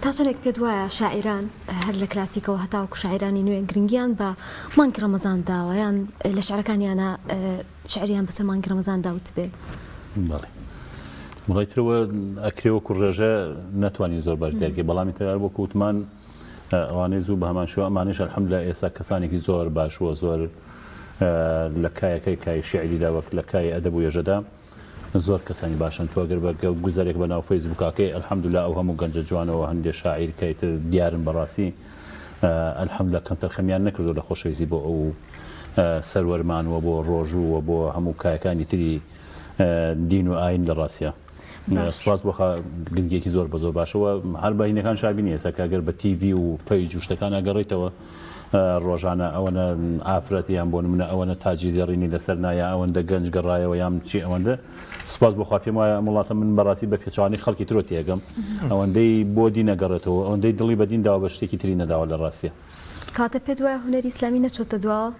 تا چەندێک پێت وایە شاعیران هەر لە کلاسیکەوە هەتاوەکو شاعیرانی نوێ گرنگیان بە مانگی ڕەمەزان داوە یان لە شعرەکانیانە شعریان بەسەر مانگی ڕەمەزان داوت بێ بەڵێ وڵایترەوە ئەکرێوە کوڕێژە ناتوانین زۆر باش دەرکێ بەڵامی تەرار بۆ کووتمان ئەوانەی زوو بە هەمان شوە ئەمانش ئەلحەمدوللا ئێستا کەسانێکی زۆر باشوە زۆر لە کایەکەی کای شعریدا وەک لە کای ئەدەب و ێژەدا زۆر کەسانی باشن تۆگەر بە گوزارێک بە ناو فەیسبووکاکەی ئەلحەمدوللا ئەو هەموو گەنجە جوانەوە هەندێک شاعیر کەیتر دیارن بەڕاستی ئەلحەمدوللا کەمتەر خەمیان نەکردو لە خۆشەویستی بۆ ئەو سەروەرمانوە بۆ ڕۆژووە بۆ هەموو کایەکانی تری دین و ئاین لە ڕاستیە سپاس بۆ گرنگێکی زۆر بە زۆر باشەوە هەر بەهینەکان شابینی ئێستا کە ئەگەر بە تیڤی و پەیج و شتەکان ئەگەڕێیتەوە ڕۆژانە ئەوەنە ئافرەتیان بۆ نمونە ئەوەنە تاجی زێڕینی لەسەر نایە ئەوەندە گەنج گەڕایەوە یان چی ئەوەندە سپاس بۆخوا پێم وایە وڵاتە من بەڕاستی بە پێچوانی خەڵکی ترۆ تێگەم ئەوەندەی بۆ دین نەگەڕێتەوە ئەوەندەی دڵی بە دین داوە بە شتێکی تری نەداوە لە ڕاستیە کاتە پێت وایە هونەری ئیسلامی نەچۆتە دواوە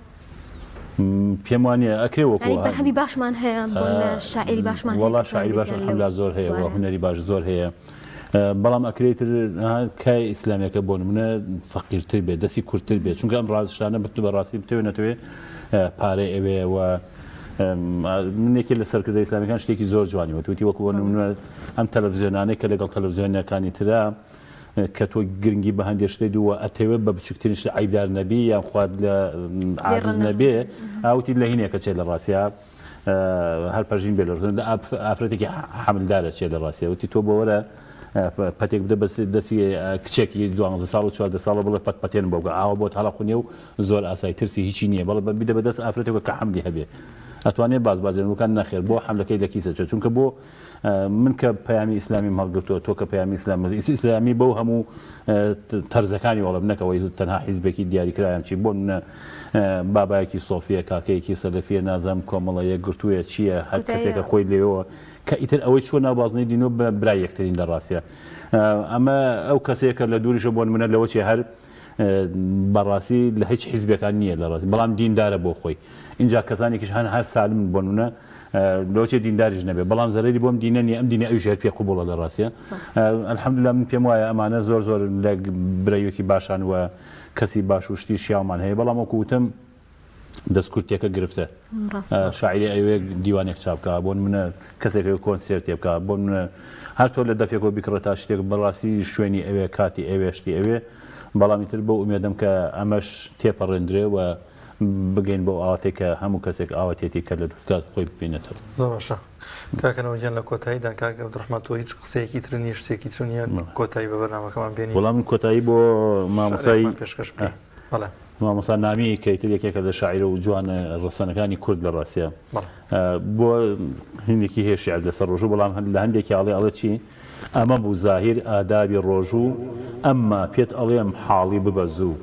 پێم وانە ئەکرێوەکو بەرهەمی باشمان هەیە بۆ شاعری باشمان هەیە وەڵا شاعری باش ئەلحەمدوللا زۆر هەیە و هونەری باش زۆر هەیە بەڵام ئەکرێتر کای ئیسلامیەکە بۆ نمونە فەقیرتر بێت دەستی کورتتر بێت چونکە ئەم ڕازشانە بە بەڕاستی بتەوێت نەتەوێت پارەی ئەوێەوە منێکی لە سەرکردە ئیسلامیەکان شتێکی زۆر جوانی وتوتی وەکو بۆ نمونە ئەم تەلەڤیزیۆنانەی کە لەگەڵ تەلەڤیزیۆنەکانی ترا کە تۆ گرنگی بە هەندێک شتێک دووە ئەتەوێت بە بچووکترین شت عیبدار نەبی یان خوارد لە عاجز نەبێ ئاوتی لە هینێکە چێ لە ڕاستیە هەر پەرژین بێ لە ئافرەتێکی حەملدارە چێ لە ڕاستیە وتی تۆ بۆ وەرە پەتێک بدە بەس دەستی کچێکی 12 ساڵ و 14 ساڵە بڵێ پەتێن بۆ ئاوە بۆ تاڵەقونیە و زۆر ئاسایی ترسی هیچی نییە بەڵێ بیدە بەدەست ئافرەتێکە کە حەملی هەبێ ئەتوانێت بازێنەکان نەخێر بۆ حەملەکەی لە کیسەچێت چونکە بۆ من کە پەیامی ئیسلامی هەڵگرتووە تۆ کە پەیامی ئیسلامی بەو هەموو تەرزەکانی وەڵام نەکەوەی تەنها حیزبێکی دیاریکرایان چی بۆ بابایەکی سۆفیە کاکەیەکی سەلەفیە نازام کۆمەڵە یەک گرتوویە چییە هەر کەسێکە خۆی لێەوە کە ئیتر ئەوەی چوە ناوبازنەی دین و برای یەکترین لە ڕاستیە ئەمە ئەو کەسێکە لە دووریشە بۆ نمونە لەوە چێ هەر بەڕاستی لە هیچ حیزبەکان نییە لە ڕاستی بەڵام دیندارە بۆ خۆی اینجا کەسانێکیش هەر سالم بۆ نمونە لۆچێ دینداریش نەبێ بەڵام زەرری بۆم دینە نیە ئەم دینە ئەو ژێر پێ قوبوڵە لە ڕاستیە ئەلحەمدوللا من پێم وایە ئەمانە زۆر زۆر لە برەیەکی باشان وە کەسی باش و شتی شیامان هەیە بەڵام وەکو وتم دەستکورتێکە گرفتە شاعری ئەوەیە دیوانێک چاپکە بۆ منە کەسێک کۆنسێرتێ بکە بۆ منە هەر تۆ لە دەفێکەوە بیکڕە تا شتێک بەڕاستی شوێنی ئەوێ کاتی ئەوێ شتی ئەوێ بەڵامی تر بۆ ئومێدەم کە ئەمەش تێپەڕێندرێ و بگەین بۆ ئاواتێک کە هەموو کەسێک ئاواتێتی کە لە دوکات خۆی ببینێتەوە زۆر باشە کاکەنەوە گیان لە کۆتاییدا کاکە عەبدوڕەحمان تۆ هیچ قسەیەکی تر نییە شتێکی تر نییە کۆتایی بە بەرنامەکەمان بێنی وەڵام کۆتایی بۆ مامۆسای پێشکەش بکەی بەڵێ مامۆستا نامی کەیتر یەکێکە لە شاعیرە و جوانە ڕەسەنەکانی کورد لە ڕاستیە بۆ هندێکی هەیە شیعر لەسەر ڕۆژوو بەڵام لە هەندێکی ئەڵێ چی ئەمە بوو زاهیر ئادابی ڕۆژوو ئەمما پێت ئەڵێم حاڵی ببە زوو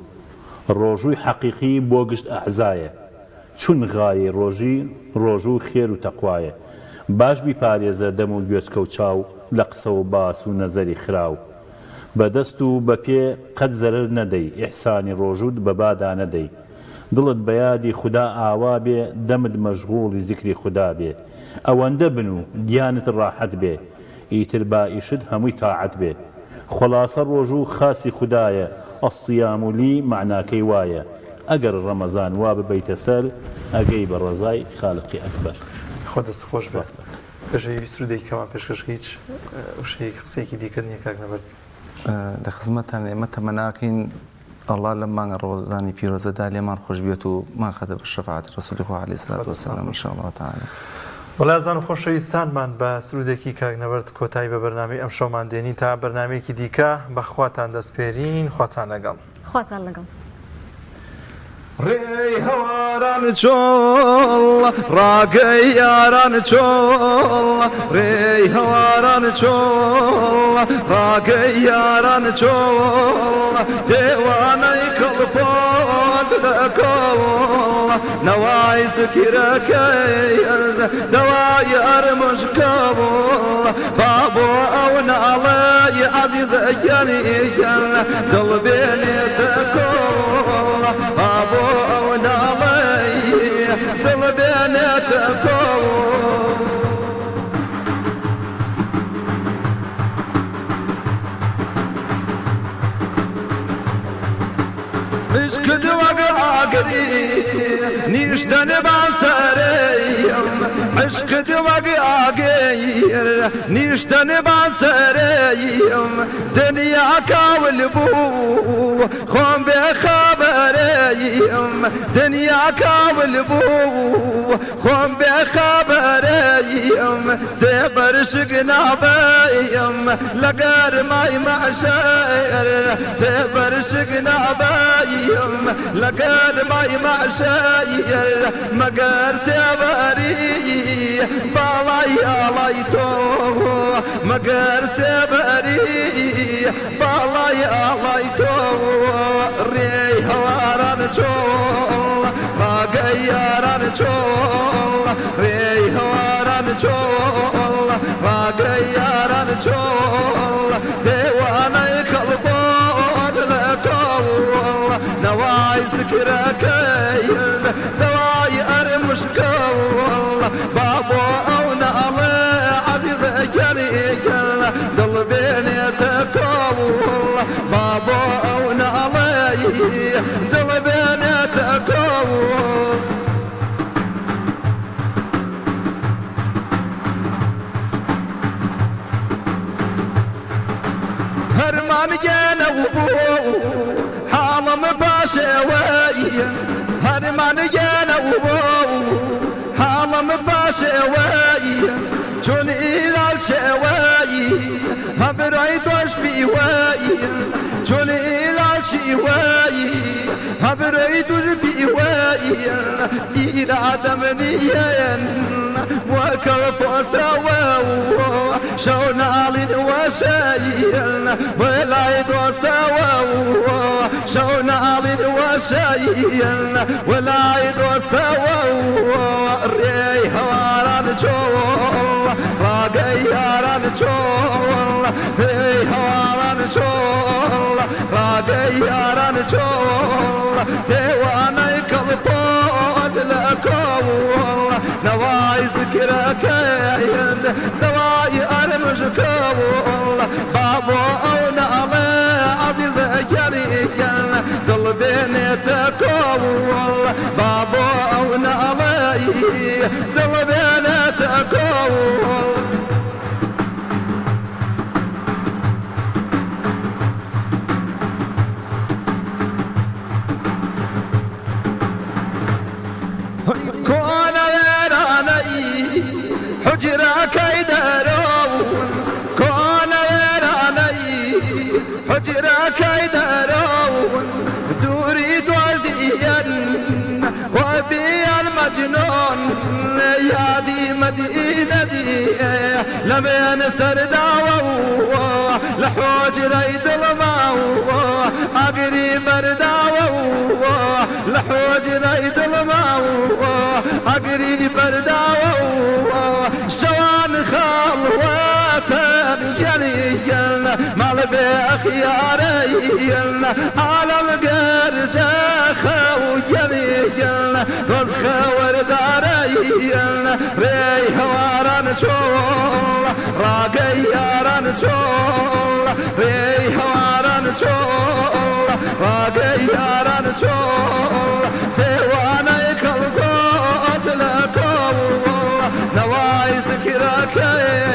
ڕۆژووی حەقیقی بۆ گشت ئەعزایە چون غایە ڕۆژوو خێر و تەقوایە باش بیپارێزە دەم و گوێچکە و چاو لە قسە و باس و نەزەری خراو بەدەست و بە پێ قەت زەرر نەدەی ئیحسانی ڕۆژوود بە بادا نەدەی دڵت بە یادی خوددا ئاوا بێ دەمت مەشغوڵی زیکری خوددا بێ ئەوەندە بن و گیانت ڕاحەت بێ ئیتر با ئیشت هەمووی تاعەت بێ خلاصە ڕۆژوو خاسی خوددایە ئەسیام و لی معناکەی وایە ئەگەر ڕەمەزان وا ببەیتە سەر ئەگەی بە ڕەزای خالقی ئەکبەر خۆ دەست خۆش بەستە پێشەوی سرودێکەوە پێشکەش هیچ شەیەک قسەیەکی دیکە نییە کاک نەبەر لە خزمەتان ئێمە تەمەناکەین ئەڵڵا لە مانگە ڕۆژانی پیرۆزەدا لێمان خۆش بێت و مان خەدە بە شەفاعەتی ڕەسوولی خوا عەلەیهی سەلات وەسەلام ئینشاءالله تعالی وەڵازان و خۆشەویستانمان بە سرودێکی کاک نەبەرد کۆتایی بە بەرنامەی ئەم شەومان دێنین تا بەرنامەیەکی دیکە بە خواتان دەستپێرین خواتان لەگەڵ خواتان لەگەڵ ڕێی هەواران چۆڵ ڕاگەی یاران چۆڵ ڕێی هەواران چۆڵ ڕاگەی یاران چۆڵ دێوانەی کەڵپۆز لە کۆڵ نەوای زکرەکەی دەوای ئەرمش کەوڵ بابۆ ئەو ناڵەی عەزیزەکەنی دڵ بێنێتە کۆڵ بابۆ ئەو ناڵەی دڵ بێنێتە کۆڵ عشق ئاگری نیشتن باسەرەیم عشق دووەگی ئاگەیر نیشتن باسەرەیم دنیا کاول بوو خۆم بێ خەبەرەیم دنیا کاول بوو خۆم بێ خەبەرەیم سێبەر شک نابەیم لە گەرمای مەحشەر سێبەر شک نابەیم لە گەرمای مەحشەر مەگەر سێبەری باڵای ئاڵای تۆ مەگەر سێبەری باڵای ئاڵای تۆ ڕێی هەواران چۆڵ ڕاگەی یاران چۆڵ ڕێی هەواران چۆڵ ڕاگەی یاران چۆڵ دێوانەی کەڵبۆت لە کۆڵ نەوای زکرەکەی دەوای ئەرمش کۆڵ بابۆ ئەو ناڵێ عەزیزەکەنی دڵ بێنێتە کۆڵ بابۆ ئەو ناڵەی دڵ بێنێتە کۆڵ هەرمان گێنەو بوو حاڵم باشێوەیە هەرمان گێنەو بوو حاڵم باشێوەیە چون ئیلال شێوەیە هەبرای تۆش بیوەیە چون ئیلال شیوەیە هەبرای توش بیوەیە ئیرادەم نیەن وەکە پۆسەوە شەو ناڵین وەشەیەن وەلای دۆسەوە شەو ناڵین وەشەیەن وەلای دۆسەوە ڕێی هەواران چۆڵ ڕاگەی یاران چۆڵ ڕێی هەواران چۆڵ ڕاگەی یاران چۆڵ دێوانەی کەڵپۆز لە کۆڵ نەوای زکرەکەیان دەوای ئەرمش کۆڵ بابۆ ئەو ناڵێ عەزیزەکەنیان دڵ بێنێتە کۆڵ بابۆ ئەو ناڵەی دڵ بێنێتە کۆڵ کۆنە وێرانەی حوجرەکەی دەرۆون کۆنە وێرانەی حوجرەکەی دەرۆون دووری دۆردیەن خۆبیان مەجنۆن یادی مەدینەدی لە بێن سەرداوە لە حۆجرەی دڵماوە ئەگری بەرداوە لە حۆجرەی دڵماوە ئەگری بەرداوە شەوان خاڵوەتەن گەریگەن ماڵ بێ ئەخیارەیەن عالەم گەرجە خەو گەریگەن دۆز خەوەردارەیەن ڕێی هەواران چۆڵ ڕاگەی یاران چۆڵ ڕێی هەواران چۆڵ ڕاگەی یاران چۆڵ دێوانەی کەڵگۆز لە کۆڵ نەوای زکرەکەی